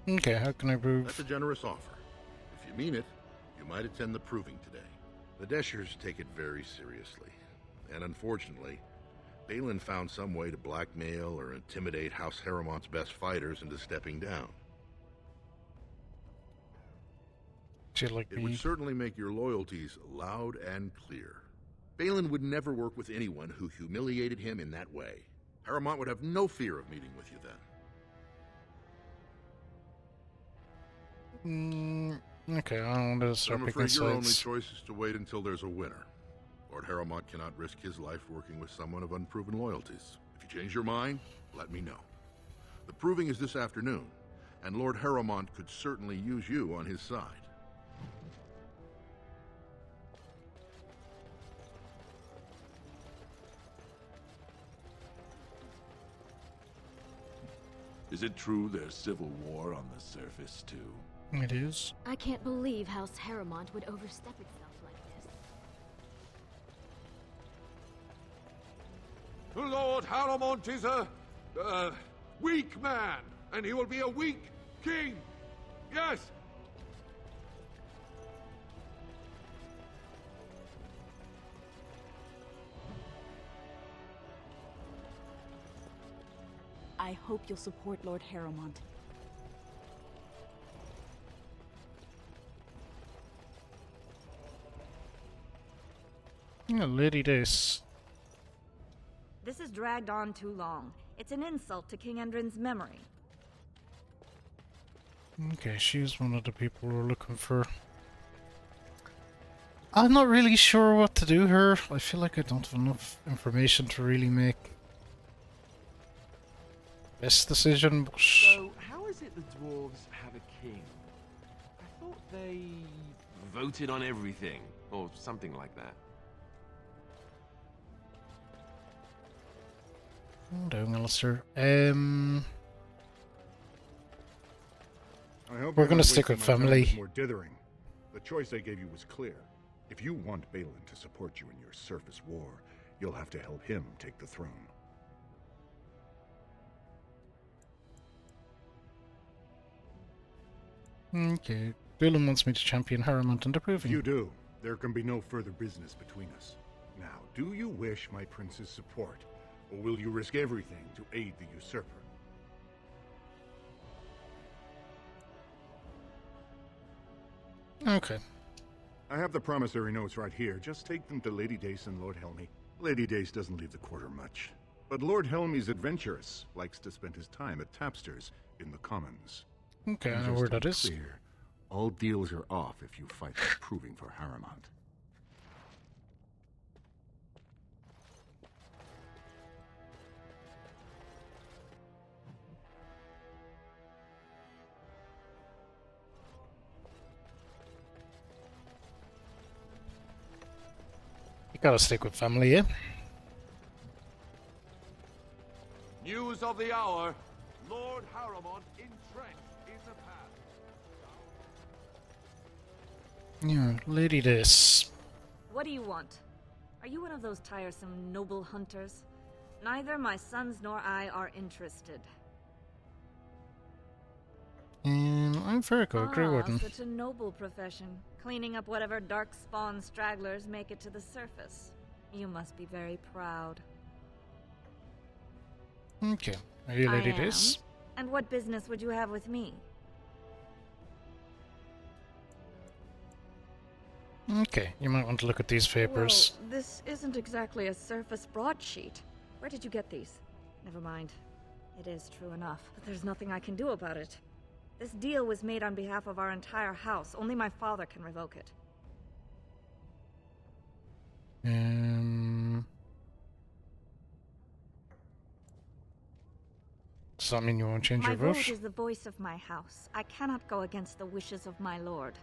Okay, how can I prove? That's a generous offer. If you mean it, you might attend the proving today. The Deshers take it very seriously. And unfortunately, Balin found some way to blackmail or intimidate House Harrowmont's best fighters into stepping down. Like it would certainly make your loyalties loud and clear. Balin would never work with anyone who humiliated him in that way. Harrowmont would have no fear of meeting with you then. Okay, I don't want to start I'm picking afraid your only sides. choice is to wait until there's a winner. Lord Harrowmont cannot risk his life working with someone of unproven loyalties. If you change your mind, let me know. The proving is this afternoon, and Lord Harrowmont could certainly use you on his side. Is it true there's civil war on the surface, too? It is. I can't believe House Harrowmont would overstep itself like this. Lord Harrowmont is a weak man, and he will be a weak king. Yes. hope you'll support Lord Harrowmont. Yeah, Lady Dace. This has dragged on too long. It's an insult to King Endrin's memory. Okay, she's one of the people we're looking for. I'm not really sure what to do here. I feel like I don't have enough information to really make the best decision, but... So, how is it the dwarves have a king? I thought they voted on everything, or something like that. Down, Alistair. I hope We're gonna stick with family. More dithering. The choice I gave you was clear. If you want Balin to support you in your surface war, you'll have to help him take the throne. Okay. Balin wants me to champion Harrowmont and approving. If you do, there can be no further business between us. Now, do you wish my prince's support, or will you risk everything to aid the usurper? Okay. I have the promissory notes right here. Just take them to Lady Dace and Lord Helmy. Lady Dace doesn't leave the quarter much. But Lord Helmy's adventurous, likes to spend his time at Tapster's in the Commons. Okay, I And know just where to that be is. clear, all deals are off if you fight for proving for Harrowmont. You gotta stick with family, yeah? News of the hour. Lord Harrowmont entrenched in the path. Yeah, Lady Dace. What do you want? Are you one of those tiresome noble hunters? Neither my sons nor I are interested. I'm Virgo, Grey Warden. Such a noble profession. Cleaning up whatever dark spawn stragglers make it to the surface. You must be very proud. Okay. Are you Lady I am. Dace? And what business would you have with me? Okay, you might want to look at these papers. Well, this isn't exactly a surface broadsheet. Where did you get these? Never mind. It is true enough, but there's nothing I can do about it. This deal was made on behalf of our entire house. Only my father can revoke it. Does that mean you won't change My your vote? vote is the voice of my house. I cannot go against the wishes of my lord.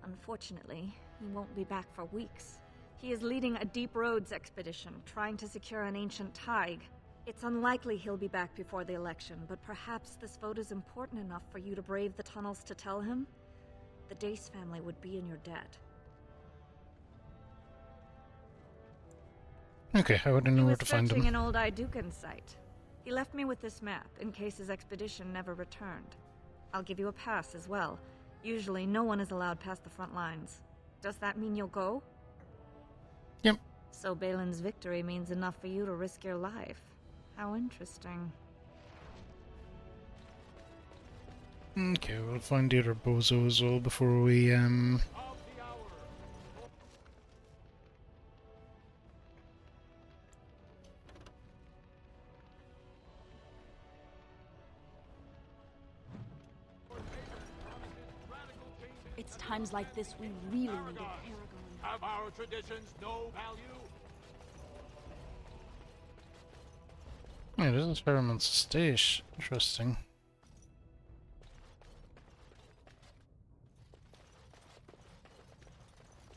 Unfortunately, he won't be back for weeks. He is leading a Deep Roads expedition, trying to secure an ancient thaig. It's unlikely he'll be back before the election, but perhaps this vote is important enough for you to brave the tunnels to tell him? The Dace family would be in your debt. Okay, I wouldn't know where to find He was them. searching an old Idukan site. He left me with this map, in case his expedition never returned. I'll give you a pass as well. Usually, no one is allowed past the front lines. Does that mean you'll go? Yep. So Balin's victory means enough for you to risk your life. How interesting. Okay, we'll find the other bozo as well before we, It's times like this we really need a paragon. Have our traditions no value? Yeah, this is Harrowmont's estate. Interesting.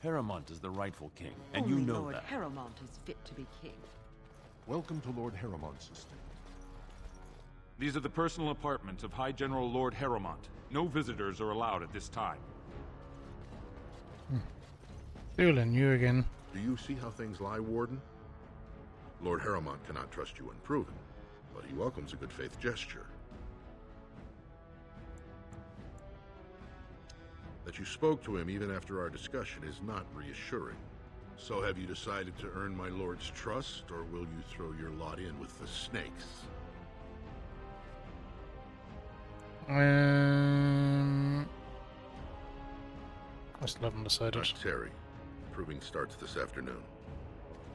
Harrowmont is the rightful king, and Only you know Lord that. Harrowmont is fit to be king. Welcome to Lord Harrowmont's estate. These are the personal apartments of High General Lord Harrowmont. No visitors are allowed at this time. Doolin, you again. Do you see how things lie, Warden? Lord Harrowmont cannot trust you unproven, but he welcomes a good faith gesture. That you spoke to him even after our discussion is not reassuring. So have you decided to earn my lord's trust, or will you throw your lot in with the snakes? I still haven't decided. Terry. Proving starts this afternoon.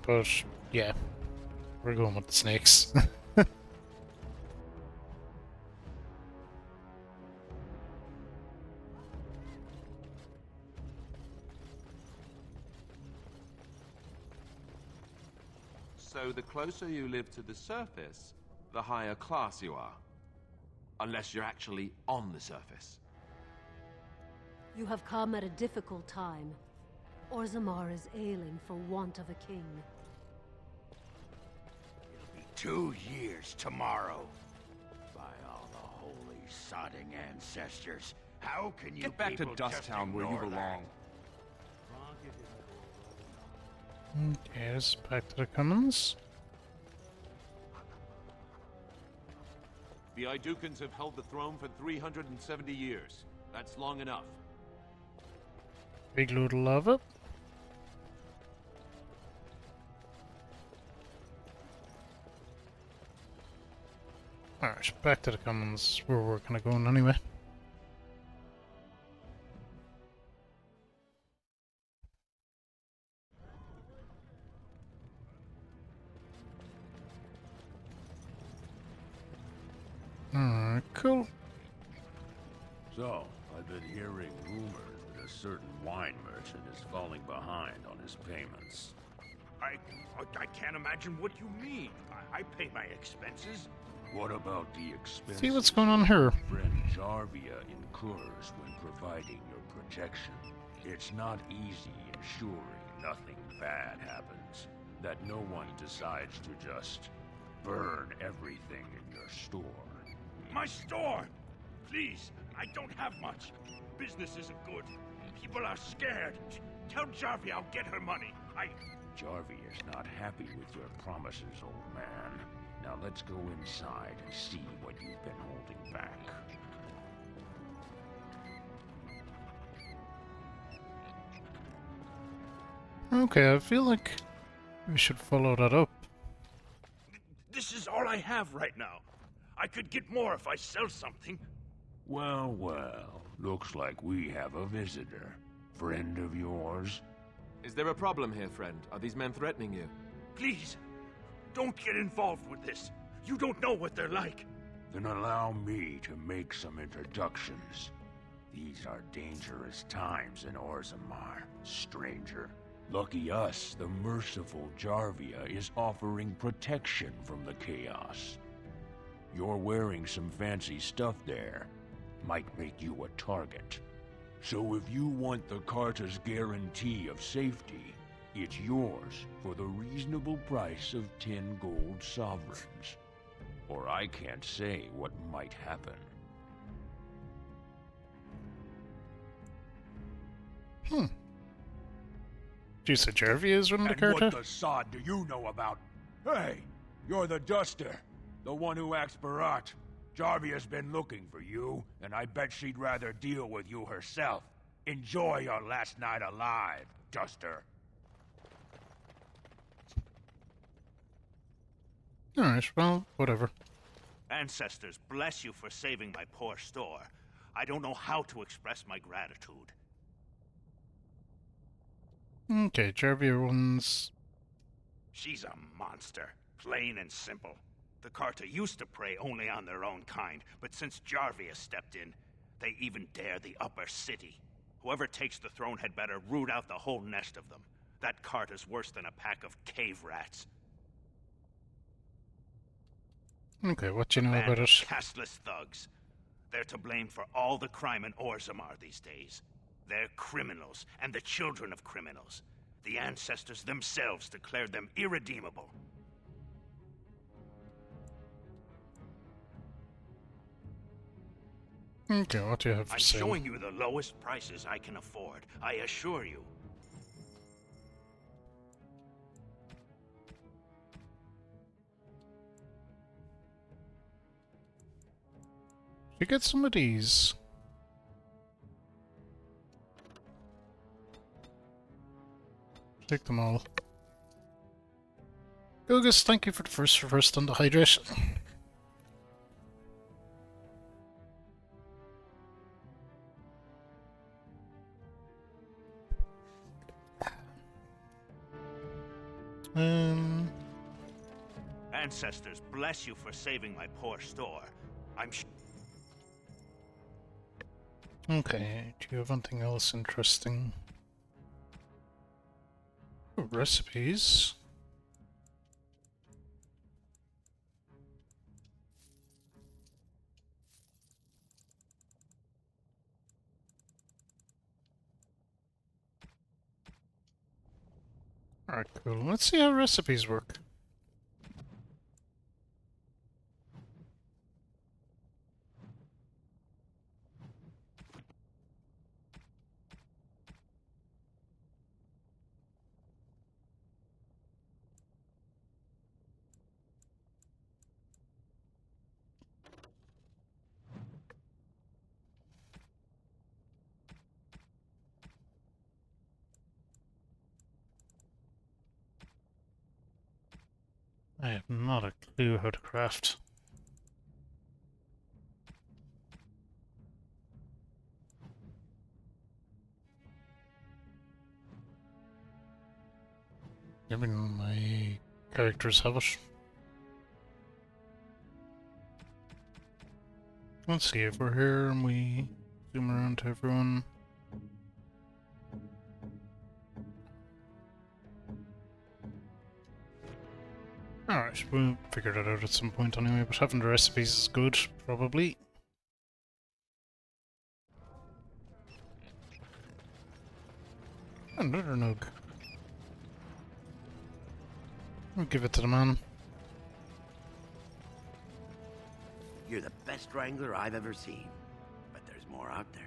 But, yeah. We're going with the snakes. So the closer you live to the surface, the higher class you are. Unless you're actually on the surface. You have come at a difficult time. Orzammar is ailing for want of a king. It'll be 2 years tomorrow. By all the holy sodding ancestors, how can you Get back to people just Dusttown where you ignore that? belong. Okay, let's back to the commons. The Idukans have held the throne for 370 years. That's long enough. Big load of lava. Alright, back to the commons where we're kind of going anyway. Alright, cool. So, I've been hearing rumors that a certain wine merchant is falling behind on his payments. I can't imagine what you mean. I pay my expenses. What about the expenses? See what's going on here. Friend Jarvia incurs when providing your protection. It's not easy ensuring nothing bad happens. That no one decides to just burn everything in your store. My store! Please, I don't have much. Business isn't good. People are scared. Tell Jarvia I'll get her money. Jarvia's not happy with your promises, old man. Now let's go inside and see what you've been holding back. Okay, I feel like we should follow that up. This is all I have right now. I could get more if I sell something. Well, well. Looks like we have a visitor. Friend of yours? Is there a problem here, friend? Are these men threatening you? Please, don't get involved with this. You don't know what they're like. Then allow me to make some introductions. These are dangerous times in Orzammar, stranger. Lucky us, the merciful Jarvia is offering protection from the chaos. You're wearing some fancy stuff there. Might make you a target. So if you want the Carta's guarantee of safety, it's yours for the reasonable price of 10 gold sovereigns. Or I can't say what might happen. Do you say Jarvia is running the And Carta? what the sod do you know about? Hey, you're the Duster, the one who acts Barat. Jarvia's been looking for you, and I bet she'd rather deal with you herself. Enjoy your last night alive, Duster. Alright, well, whatever. Ancestors, bless you for saving my poor store. I don't know how to express my gratitude. Okay, Jarvia runs... She's a monster, plain and simple. The Carta used to prey only on their own kind, but since Jarvia stepped in, they even dare the upper city. Whoever takes the throne had better root out the whole nest of them. That Carta's worse than a pack of cave rats. Okay, what do you know about it? Castless thugs. They're to blame for all the crime in Orzammar these days. They're criminals, and the children of criminals. The ancestors themselves declared them irredeemable. Okay, what do you have for I'm sale? showing you the lowest prices I can afford, I assure you. You get some of these. Take them all. Gogus, thank you for the first on the hydration. Ancestors, bless you for saving my poor store. I'm Okay, do you have anything else interesting? Oh, recipes. Alright, cool. Let's see how recipes work. I have not a clue how to craft. I mean, my characters have it. Let's see if we're here and we zoom around to everyone. Alright, we'll figure that out at some point anyway, but having the recipes is good, probably. Another nug. We'll give it to the man. You're the best wrangler I've ever seen, but there's more out there.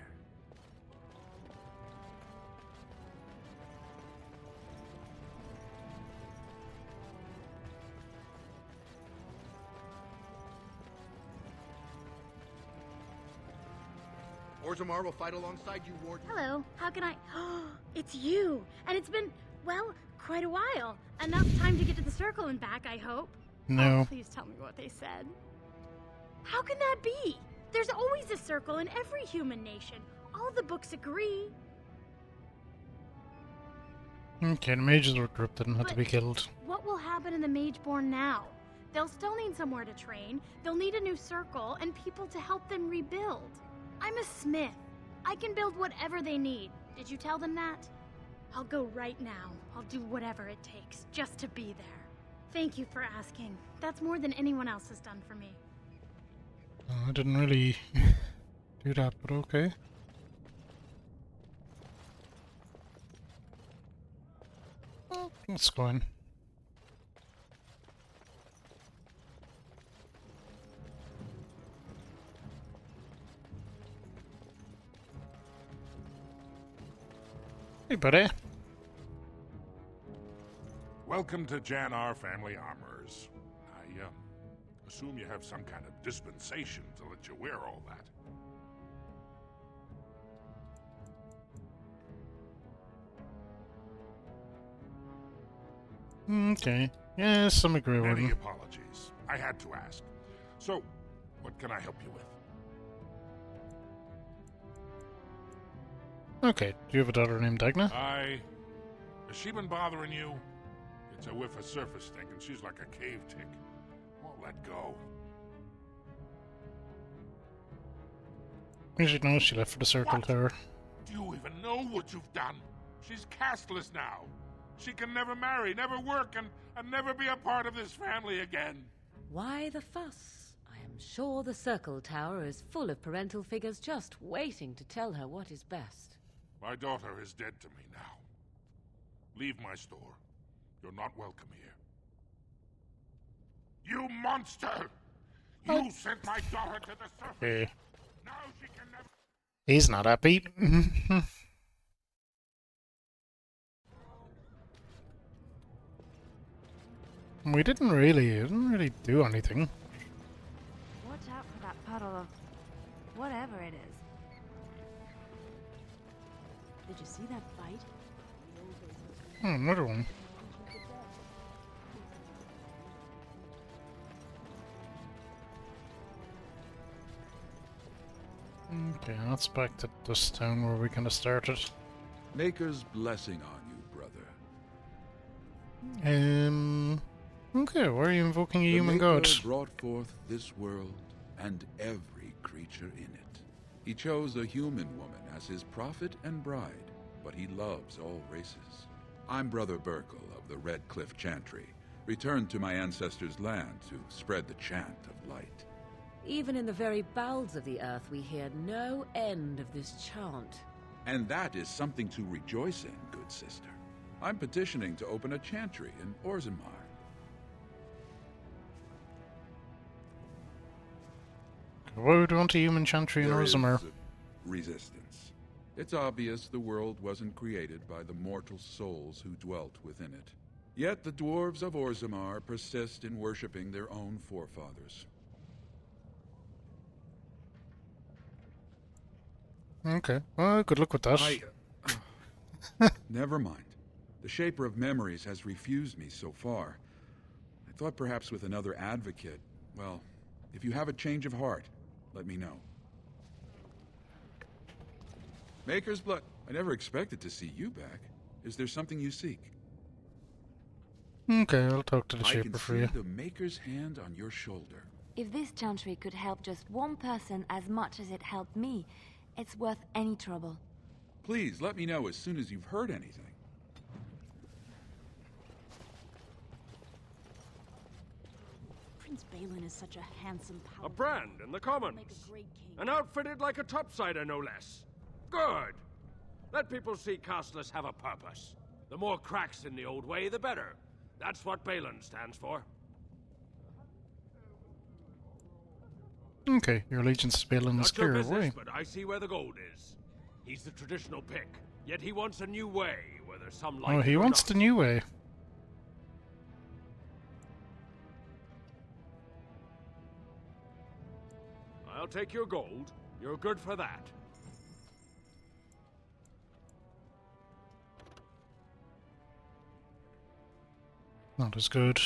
Orzammar will fight alongside you, Warden. Hello, how can I... It's you! And it's been, well, quite a while. Enough time to get to the circle and back, I hope. No. Oh, please tell me what they said. How can that be? There's always a circle in every human nation. All the books agree. Okay, the mages were corrupted and had to be killed. What will happen in the Mageborn now? They'll still need somewhere to train, they'll need a new circle, and people to help them rebuild. I'm a smith. I can build whatever they need. Did you tell them that? I'll go right now. I'll do whatever it takes, just to be there. Thank you for asking. That's more than anyone else has done for me. I didn't really do that, but okay. Well, let's go in. Hey, buddy. Welcome to Jan-R Family Armorers. I assume you have some kind of dispensation to let you wear all that. Okay. Yeah, some agree with Many him. apologies. I had to ask. So, what can I help you with? Okay, do you have a daughter named Dagna? Has she been bothering you? It's a whiff of surface stink, and she's like a cave tick. Won't let go. You should know she left for the Circle Tower. Do you even know what you've done? She's castless now. She can never marry, never work, and never be a part of this family again. Why the fuss? I am sure the Circle Tower is full of parental figures just waiting to tell her what is best. My daughter is dead to me now. Leave my store. You're not welcome here. You monster! You sent my daughter to the surface. Okay. Now she can never... He's not happy. We didn't really do anything. Watch out for that puddle of whatever it is. Did you see that fight? Oh, another one. Okay, that's back to this town where we kind of started. Maker's blessing on you, brother. Okay, why are you invoking a The human Maker god? brought forth this world and every creature in it. He chose a human woman as his prophet and bride, but he loves all races. I'm Brother Burkle of the Red Cliff Chantry, returned to my ancestors' land to spread the chant of light. Even in the very bowels of the earth, we hear no end of this chant. And that is something to rejoice in, good sister. I'm petitioning to open a chantry in Orzammar. Why would you want a human chantry in There is Orzammar? resistance. It's obvious the world wasn't created by the mortal souls who dwelt within it. Yet the dwarves of Orzammar persist in worshipping their own forefathers. Okay, well, good luck with that. Never mind. The Shaper of Memories has refused me so far. I thought perhaps with another advocate, well, if you have a change of heart, let me know. Maker's Blood, I never expected to see you back. Is there something you seek? Okay, I'll talk to the I Shaper can for see you. the Maker's hand on your shoulder. If this chantry could help just one person as much as it helped me, it's worth any trouble. Please, let me know as soon as you've heard anything. Prince Balin is such a handsome paladin. A brand in the Commons. Make a great king. And outfitted like a topsider, no less. Good. Let people see Castless have a purpose. The more cracks in the old way, the better. That's what Balin stands for. Okay, your allegiance to Balin is Not your clear. business, Why? but I see where the gold is. He's the traditional pick, yet he wants a new way, whether some like Oh, it he or wants not. the new way. I'll take your gold. You're good for that. Not as good.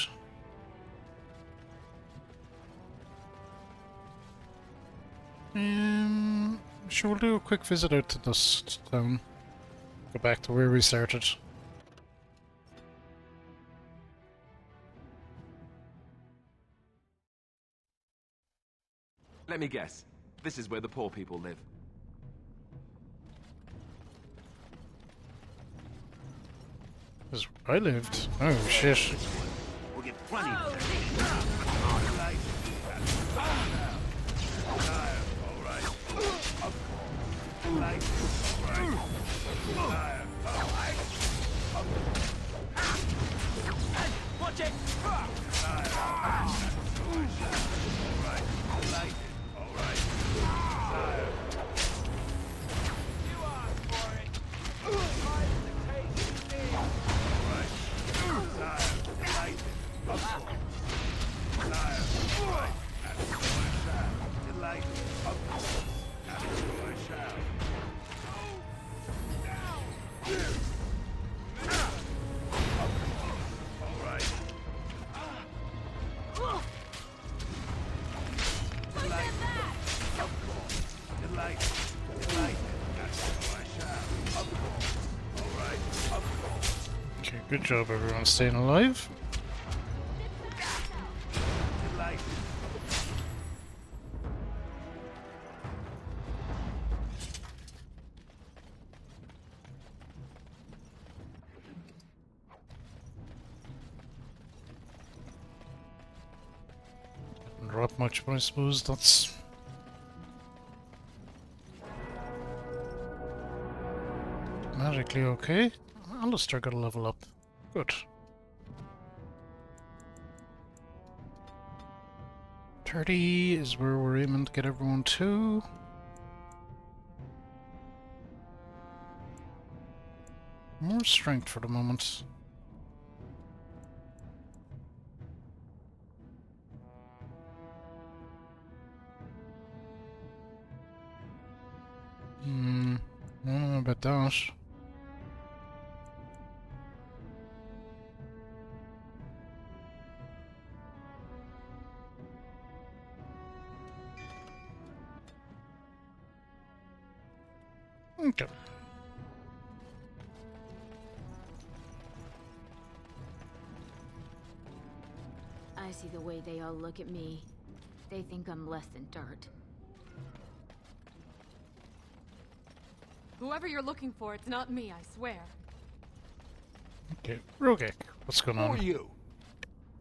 Sure, we'll do a quick visit out to Dust Town. Go back to where we started. Let me guess. This is where the poor people live. This is where I lived. Oh shit. We'll get plenty of Watch it! Okay, good job everyone staying alive. Didn't drop much, but I suppose that's magically okay. Alistair got a level up. Good. 30 is where we're aiming to get everyone to. More strength for the moment. I don't know about that. Okay. I see the way they all look at me. They think I'm less than dirt. Whoever you're looking for, it's not me, I swear. Okay, Rogek, what's going Who on? are you?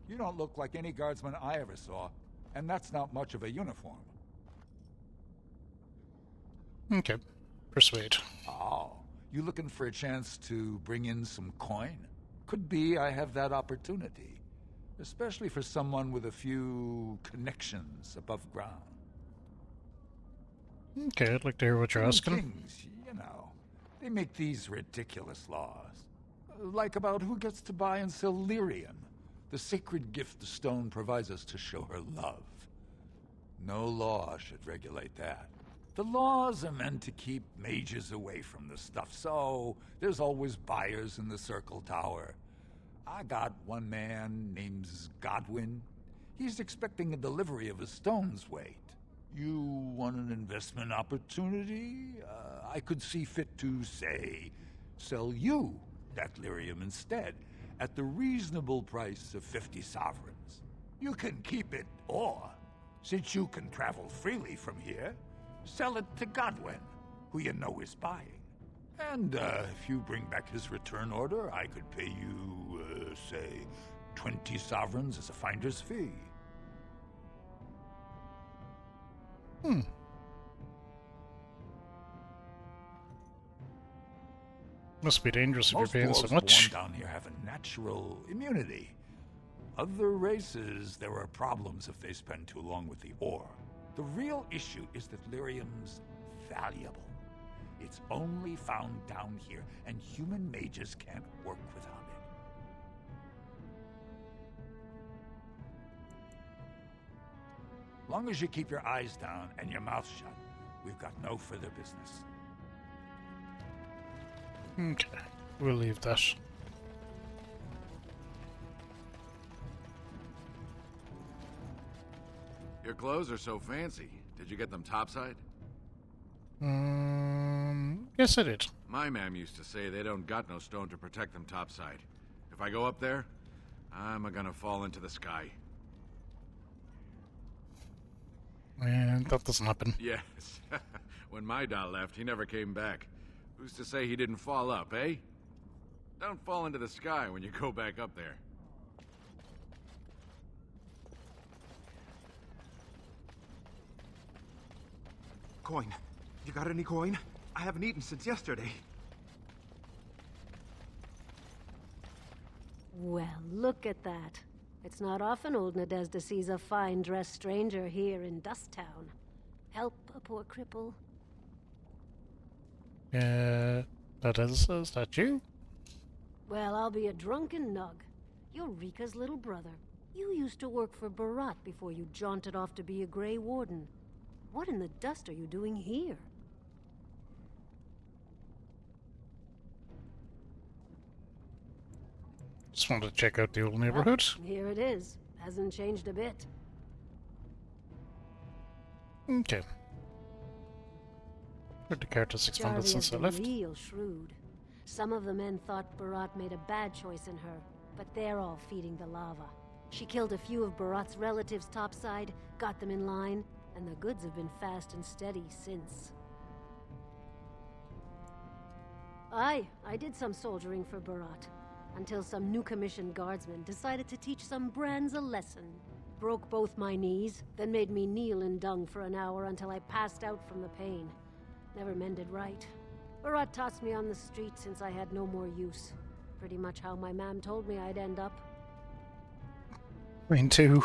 You don't look like any guardsman I ever saw, and that's not much of a uniform. Okay, persuade. Oh, you looking for a chance to bring in some coin? Could be I have that opportunity, especially for someone with a few connections above ground. Okay, I'd like to hear what you're asking. Kings, you know, they make these ridiculous laws. Like about who gets to buy and sell lyrium, the sacred gift the stone provides us to show her love. No law should regulate that. The laws are meant to keep mages away from the stuff, so there's always buyers in the Circle Tower. I got one man named Godwin. He's expecting a delivery of a stone's weight. You want an investment opportunity? I could see fit to, say, sell you that lyrium instead, at the reasonable price of 50 sovereigns. You can keep it, or, since you can travel freely from here, sell it to Godwin, who you know is buying. And if you bring back his return order, I could pay you, say, 20 sovereigns as a finder's fee. Must be dangerous if you're Most paying so dwarves much. born down here have a natural immunity. Other races, there are problems if they spend too long with the ore. The real issue is that lyrium's valuable. It's only found down here, and human mages can't work without it. Long as you keep your eyes down and your mouth shut, we've got no further business. Okay, we'll leave that. Your clothes are so fancy. Did you get them topside? Yes, I did. My mam used to say they don't got no stone to protect them topside. If I go up there, I'm gonna fall into the sky. And that doesn't happen. Yes. When my dad left, he never came back. Who's to say he didn't fall up, eh? Don't fall into the sky when you go back up there. Coin. You got any coin? I haven't eaten since yesterday. Well, look at that. It's not often old Nadezda sees a fine-dressed stranger here in Dust Town. Help a poor cripple. Is that you? Well, I'll be a drunken nug. You're Rika's little brother. You used to work for Barat before you jaunted off to be a Grey Warden. What in the dust are you doing here? Just wanted to check out the old neighborhood. Well, here it is. Hasn't changed a bit. Okay. Heard the characters expanded since I left. Real shrewd. Some of the men thought Barat made a bad choice in her, but they're all feeding the lava. She killed a few of Barat's relatives topside, got them in line, and the goods have been fast and steady since. I did some soldiering for Barat, until some new commissioned guardsmen decided to teach some brands a lesson. Broke both my knees, then made me kneel in dung for an hour until I passed out from the pain. Never mended right. Barat tossed me on the street since I had no more use. Pretty much how my mam told me I'd end up. Mine too.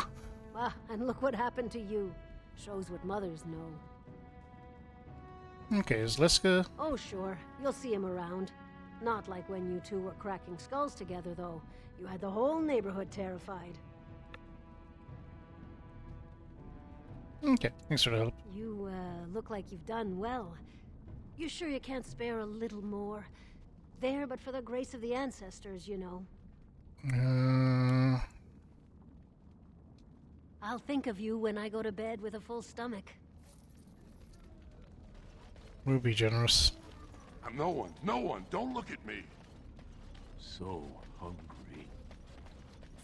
Ah, and look what happened to you. Shows what mothers know. Okay, is Liska? Oh, sure. You'll see him around. Not like when you two were cracking skulls together, though. You had the whole neighborhood terrified. Okay, thanks for the help. You, look like you've done well. You sure you can't spare a little more? There, but for the grace of the ancestors, you know. I'll think of you when I go to bed with a full stomach. We'll be generous. I'm no one, don't look at me. So hungry.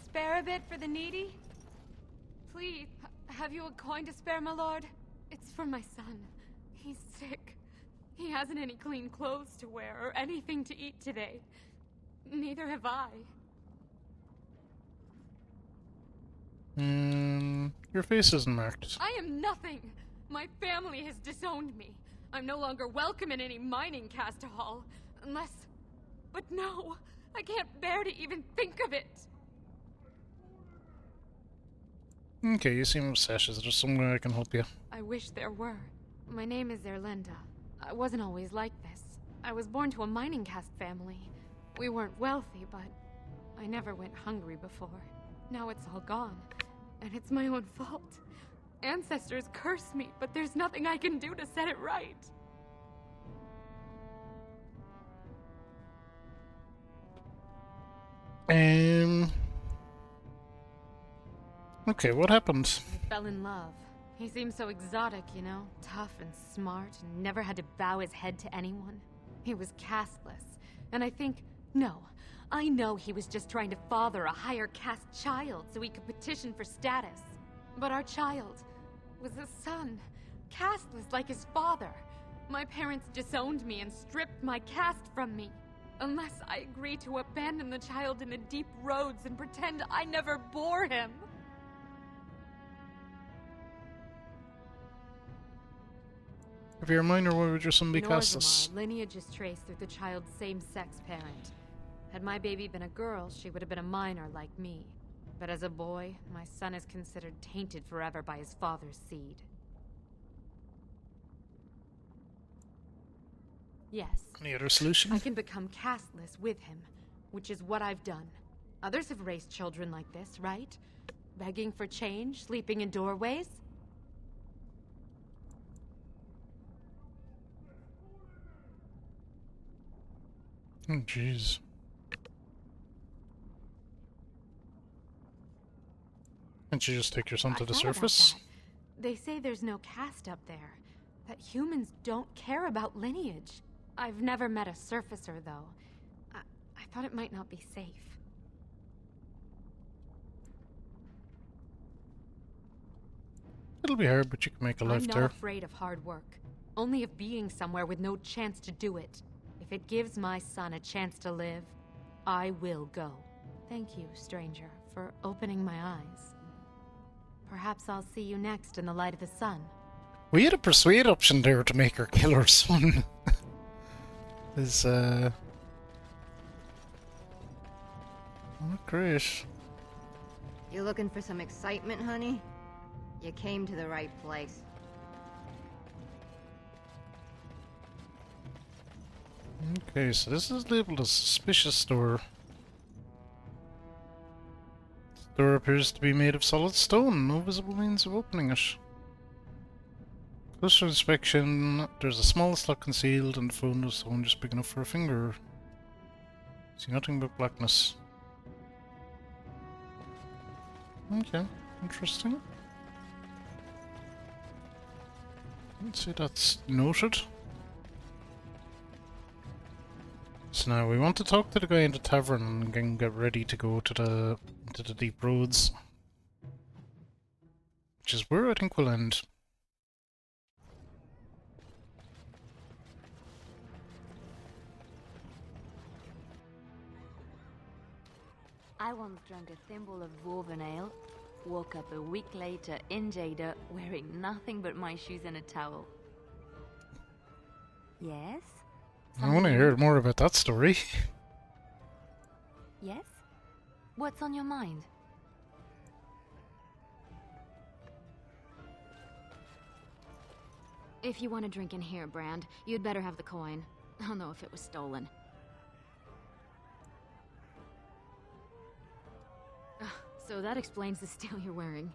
Spare a bit for the needy? Please, have you a coin to spare, my lord? It's for my son. He's sick. He hasn't any clean clothes to wear or anything to eat today. Neither have I. Your face isn't marked. I am nothing. My family has disowned me. I'm no longer welcome in any mining cast hall. Unless... But no! I can't bear to even think of it! Okay, you seem obsessed. Is there somewhere I can help you? I wish there were. My name is Erlinda. I wasn't always like this. I was born to a mining cast family. We weren't wealthy, but I never went hungry before. Now it's all gone. And it's my own fault. Ancestors curse me, but there's nothing I can do to set it right. Okay, what happened? I fell in love. He seemed so exotic, you know? Tough and smart, and never had to bow his head to anyone. He was casteless, and I know he was just trying to father a higher caste child so he could petition for status. But our child was a son, casteless like his father. My parents disowned me and stripped my caste from me. Unless I agree to abandon the child in the deep roads and pretend I never bore him. If you're a minor, why would your son be In casteless? Orzammar, lineage is traced through the child's same-sex parent. Had my baby been a girl, she would have been a minor like me. But as a boy, my son is considered tainted forever by his father's seed. Yes. Any other solution? I can become casteless with him, which is what I've done. Others have raised children like this, right? Begging for change, sleeping in doorways? Oh, jeez. Can't you just take your son to the surface? They say there's no caste up there. That humans don't care about lineage. I've never met a surfacer, though. I thought it might not be safe. It'll be hard, but you can make a life I'm there. not afraid of hard work. Only of being somewhere with no chance to do it. If it gives my son a chance to live, I will go. Thank you, stranger, for opening my eyes. Perhaps I'll see you next in the light of the sun. We had a persuade option there to make her kill her son. Not great. You looking for some excitement, honey? You came to the right place. Okay, so this is labeled a suspicious door. The door appears to be made of solid stone. No visible means of opening it. Closer inspection, there's a small slot concealed and the phone of stone just big enough for a finger. See nothing but blackness. Okay, interesting. Let's see, that's noted. So now we want to talk to the guy in the tavern and then get ready to go to the deep roads. Which is where I think we'll end. I once drank a thimble of dwarven ale, woke up a week later in Jada wearing nothing but my shoes and a towel. Yes? I want to hear more about that story. Yes? What's on your mind? If you want to drink in here, Brand, you'd better have the coin. I'll know if it was stolen. So that explains the steel you're wearing.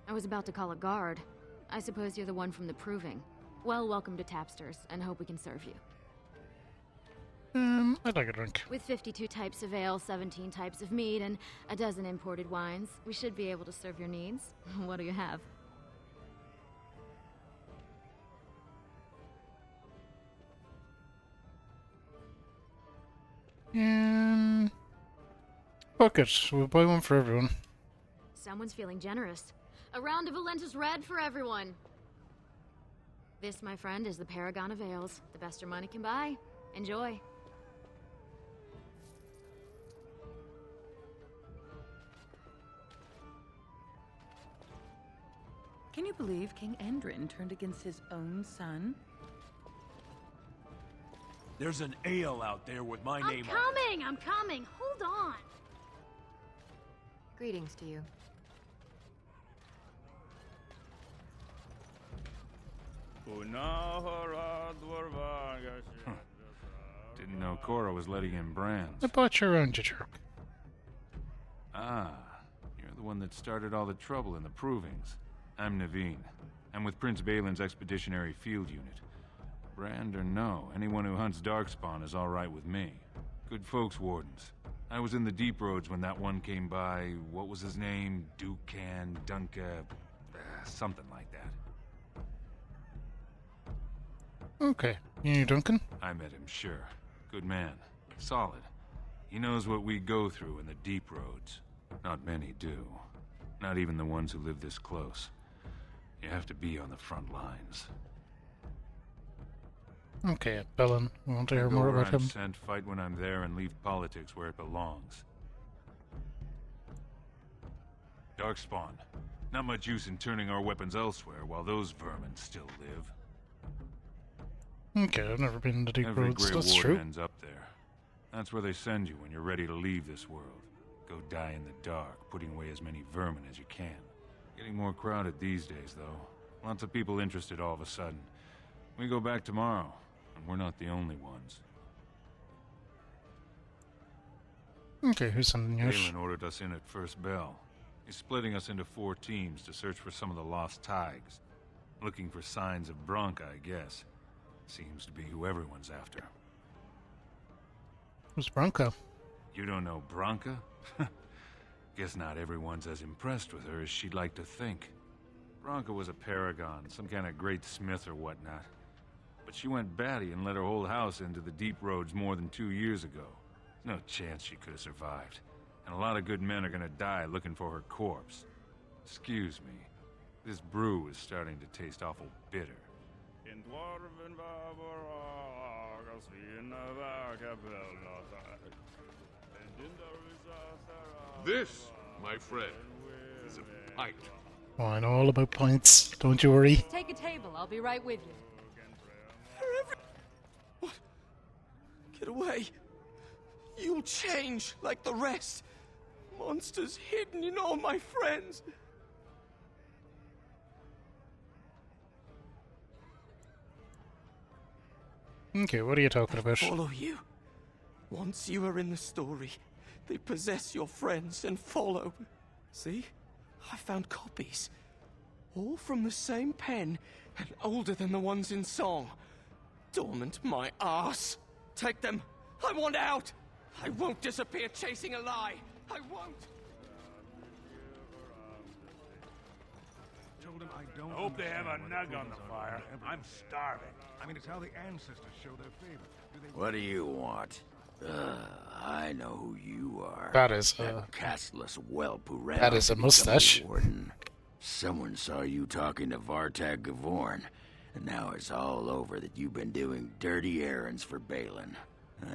I was about to call a guard. I suppose you're the one from the Proving. Well, welcome to Tapsters, and hope we can serve you. I'd like a drink. With 52 types of ale, 17 types of mead, and a dozen imported wines, we should be able to serve your needs. What do you have? Fuck it, we'll buy one for everyone. Someone's feeling generous. A round of Valentis Red for everyone. This, my friend, is the Paragon of Ales. The best your money can buy. Enjoy. Can you believe King Endrin turned against his own son? There's an ale out there with my name on it. I'm coming! Hold on! Greetings to you. Didn't know Cora was letting in brands. I bought your own, you jerk. Ah, you're the one that started all the trouble in the provings. I'm Naveen. I'm with Prince Balin's Expeditionary Field Unit. Brand or no, anyone who hunts Darkspawn is all right with me. Good folks, Wardens. I was in the Deep Roads when that one came by. What was his name? Dukan, Dunka, something like that. Okay. You Duncan? I met him, sure. Good man. Solid. He knows what we go through in the Deep Roads. Not many do. Not even the ones who live this close. You have to be on the front lines. Okay, Bellin. We want to hear Go more where about I'm him. sent, fight when I'm there, and leave politics where it belongs. Darkspawn. Not much use in turning our weapons elsewhere while those vermin still live. Okay, I've never been to Deep Every Roads. Grey That's Warden true. ends up there. That's where they send you when you're ready to leave this world. Go die in the dark, putting away as many vermin as you can. Getting more crowded these days, though. Lots of people interested all of a sudden. We go back tomorrow, and we're not the only ones. Okay, who's sending you? Balin ordered us in at first bell. He's splitting us into 4 teams to search for some of the lost Tigers. Looking for signs of Bronca, I guess. Seems to be who everyone's after. Who's Bronco? You don't know Bronca? Guess not everyone's as impressed with her as she'd like to think. Bronca was a paragon, some kind of great smith or whatnot. But she went batty and let her whole house into the Deep Roads more than 2 years ago. No chance she could have survived. And a lot of good men are gonna die looking for her corpse. Excuse me. This brew is starting to taste awful bitter. This, my friend, is a pint. Oh, I know all about pints. Don't you worry. Take a table. I'll be right with you. What? Get away. You'll change like the rest. Monsters hidden in all my friends. Okay, what are you talking about? Follow you. Once you are in the story, they possess your friends and follow. See? I found copies. All from the same pen and older than the ones in song. Dormant my ass. Take them. I want out. I won't disappear chasing a lie. I won't. Told him I don't. Hope they have a nug on the fire. I'm starving. I mean, it's how the ancestors show their favor. What do you want? I know who you are. That is, that castless whelp who ran that off is to a become mustache. Warden. Someone saw you talking to Vartag Gavorn, and now it's all over that you've been doing dirty errands for Balin.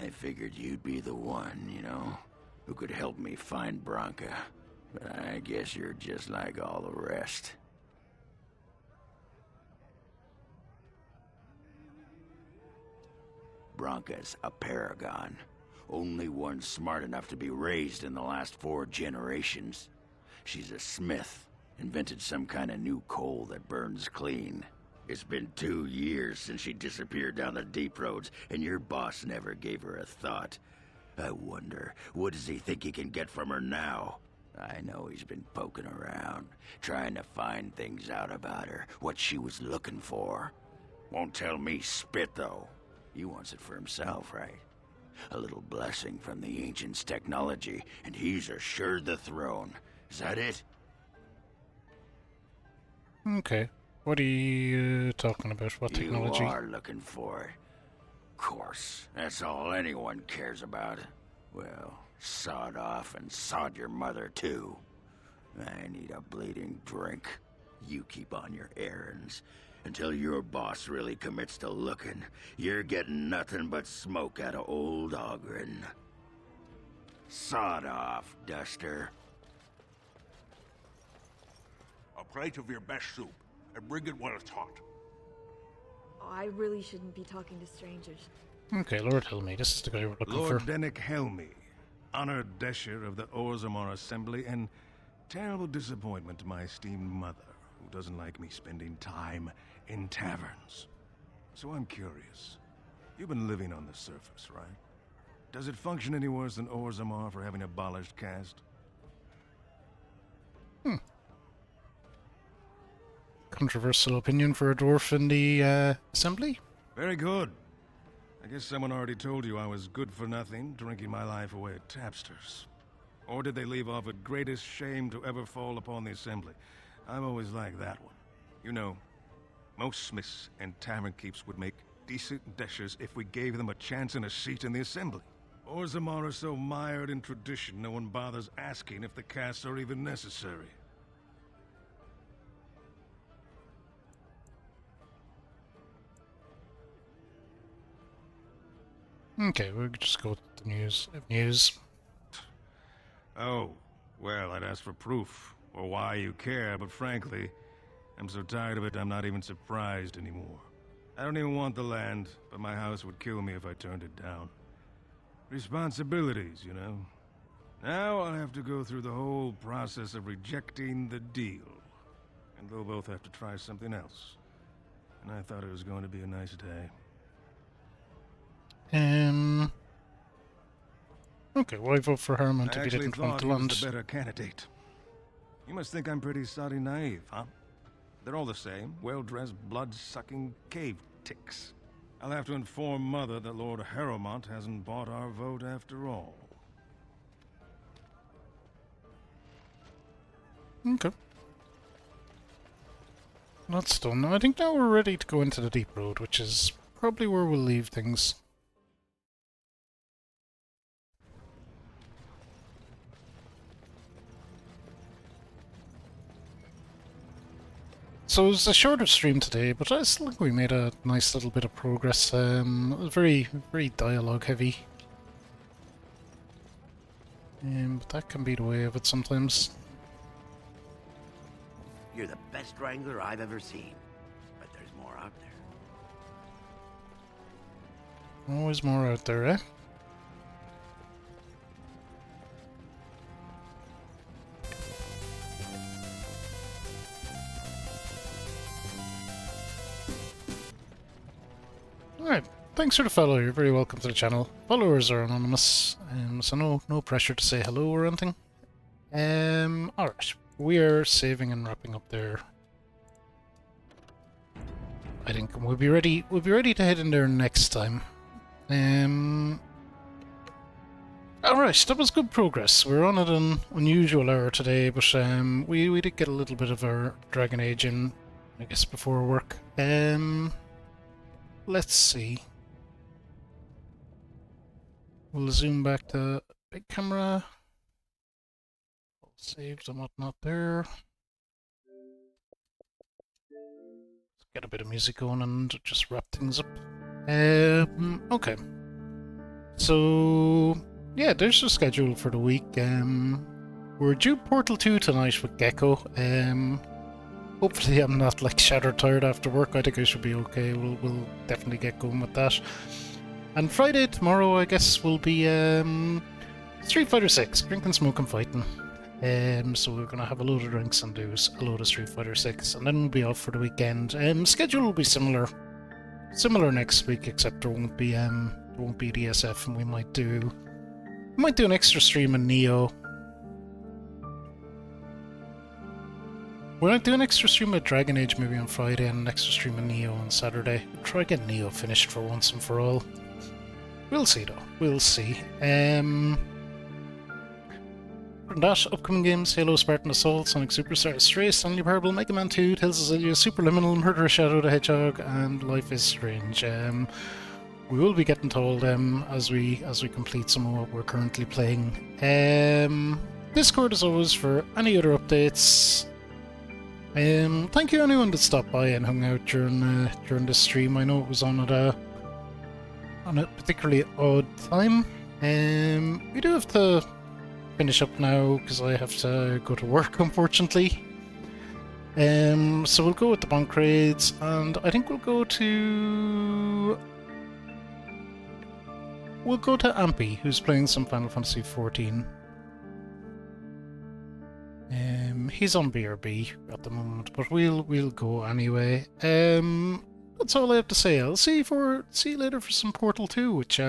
I figured you'd be the one, you know, who could help me find Bronca. But I guess you're just like all the rest. Bronca's a paragon. Only one smart enough to be raised in the last 4 generations. She's a smith. Invented some kind of new coal that burns clean. It's been 2 years since she disappeared down the Deep Roads, and your boss never gave her a thought. I wonder, what does he think he can get from her now? I know he's been poking around, trying to find things out about her, what she was looking for. Won't tell me spit, though. He wants it for himself, right? A little blessing from the Ancients' technology, and he's assured the throne. Is that it? Okay. What are you talking about? What technology? You are looking for it. Course, that's all anyone cares about. Well, sod off and sod your mother, too. I need a bleeding drink. You keep on your errands. Until your boss really commits to looking, you're getting nothing but smoke out of old Ogren. Sod off, Duster. A plate of your best soup, and bring it while it's hot. I really shouldn't be talking to strangers. Okay, Lord Helmy, this is the guy we're looking Lord for. Dennick Helmy, honored Desher of the Orzammar Assembly, and terrible disappointment to my esteemed mother, who doesn't like me spending time in taverns. So I'm curious. You've been living on the surface, right? Does it function any worse than Orzammar for having abolished caste? Controversial opinion for a dwarf in the assembly? Very good. I guess someone already told you I was good for nothing, drinking my life away at tapsters. Or did they leave off at greatest shame to ever fall upon the assembly? I've always liked that one. You know, most smiths and tavern keeps would make decent deshers if we gave them a chance and a seat in the assembly. Orzammar are so mired in tradition, no one bothers asking if the castes are even necessary. Okay, we'll just go with the news. Oh, well, I'd ask for proof, or why you care, but frankly, I'm so tired of it I'm not even surprised anymore. I don't even want the land, but my house would kill me if I turned it down. Responsibilities, you know. Now I'll have to go through the whole process of rejecting the deal. And they'll both have to try something else. And I thought it was going to be a nice day. Okay, well, I vote for Herman to be didn't want the land. I actually thought he was the better candidate. You must think I'm pretty soddy naive, huh? They're all the same, well-dressed, blood-sucking cave ticks. I'll have to inform Mother that Lord Harrowmont hasn't bought our vote after all. Okay. That's done. I think now we're ready to go into the deep road, which is probably where we'll leave things. So it was a shorter stream today, but I still think we made a nice little bit of progress. It was very, very dialogue heavy. But that can be the way of it sometimes. You're the best wrangler I've ever seen, but there's more out there. Always more out there, eh? Alright, thanks for the follow. You're very welcome to the channel. Followers are anonymous, so no pressure to say hello or anything. Alright, we are saving and wrapping up there. I think we'll be ready to head in there next time. Alright, that was good progress. We're on at an unusual hour today, but we did get a little bit of our Dragon Age in, I guess, before work. Let's see. We'll zoom back to big camera. All saved and whatnot there. Let's get a bit of music going and just wrap things up. Okay. So yeah, there's the schedule for the week. We're due Portal 2 tonight with Gecko. Hopefully I'm not like shattered tired after work. I think I should be okay. We'll definitely get going with that. And Friday tomorrow, I guess, will be Street Fighter 6, drinking, smoking, fighting. So we're gonna have a load of drinks and do a load of Street Fighter 6, and then we'll be off for the weekend. Schedule will be similar next week, except there won't be DSF, and we might do an extra stream in Neo. We might do an extra stream of Dragon Age maybe on Friday and an extra stream of Neo on Saturday. We'll try to get Neo finished for once and for all. We'll see though. We'll see. From that, upcoming games: Halo, Spartan Assault, Sonic Superstar, Stray, Stanley Parable, Mega Man 2, Tales of Xillia, Superliminal, Murderous Shadow the Hedgehog, and Life is Strange. We will be getting to all them as we complete some of what we're currently playing. Discord as always for any other updates. Thank you anyone that stopped by and hung out during this stream. I know it was on at a particularly odd time. We do have to finish up now because I have to go to work, unfortunately. So we'll go with the bonk raids, and I think we'll go to Ampy, who's playing some Final Fantasy XIV. He's on BRB at the moment, but we'll go anyway. That's all I have to say. I'll see you later for some Portal 2, which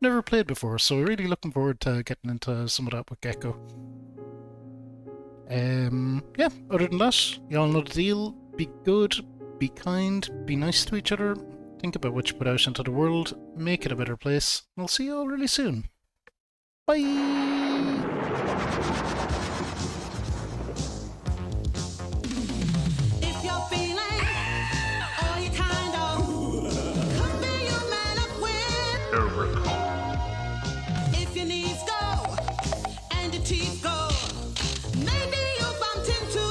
never played before, so really looking forward to getting into some of that with Gecko. Yeah, other than that, y'all know the deal. Be good, be kind, be nice to each other, think about what you put out into the world, make it a better place, and I'll see you all really soon. Bye! If your knees go and your teeth go, maybe you bumped into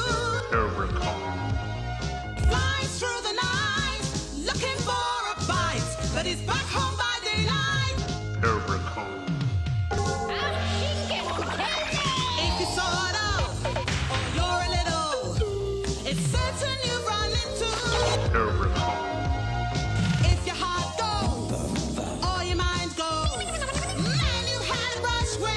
flies through the night, looking for a bite, but he's back home by daylight. If you sort of, or you're a little, it's certain you've run into. If your heart goes, or your mind goes, man, you had a brush with.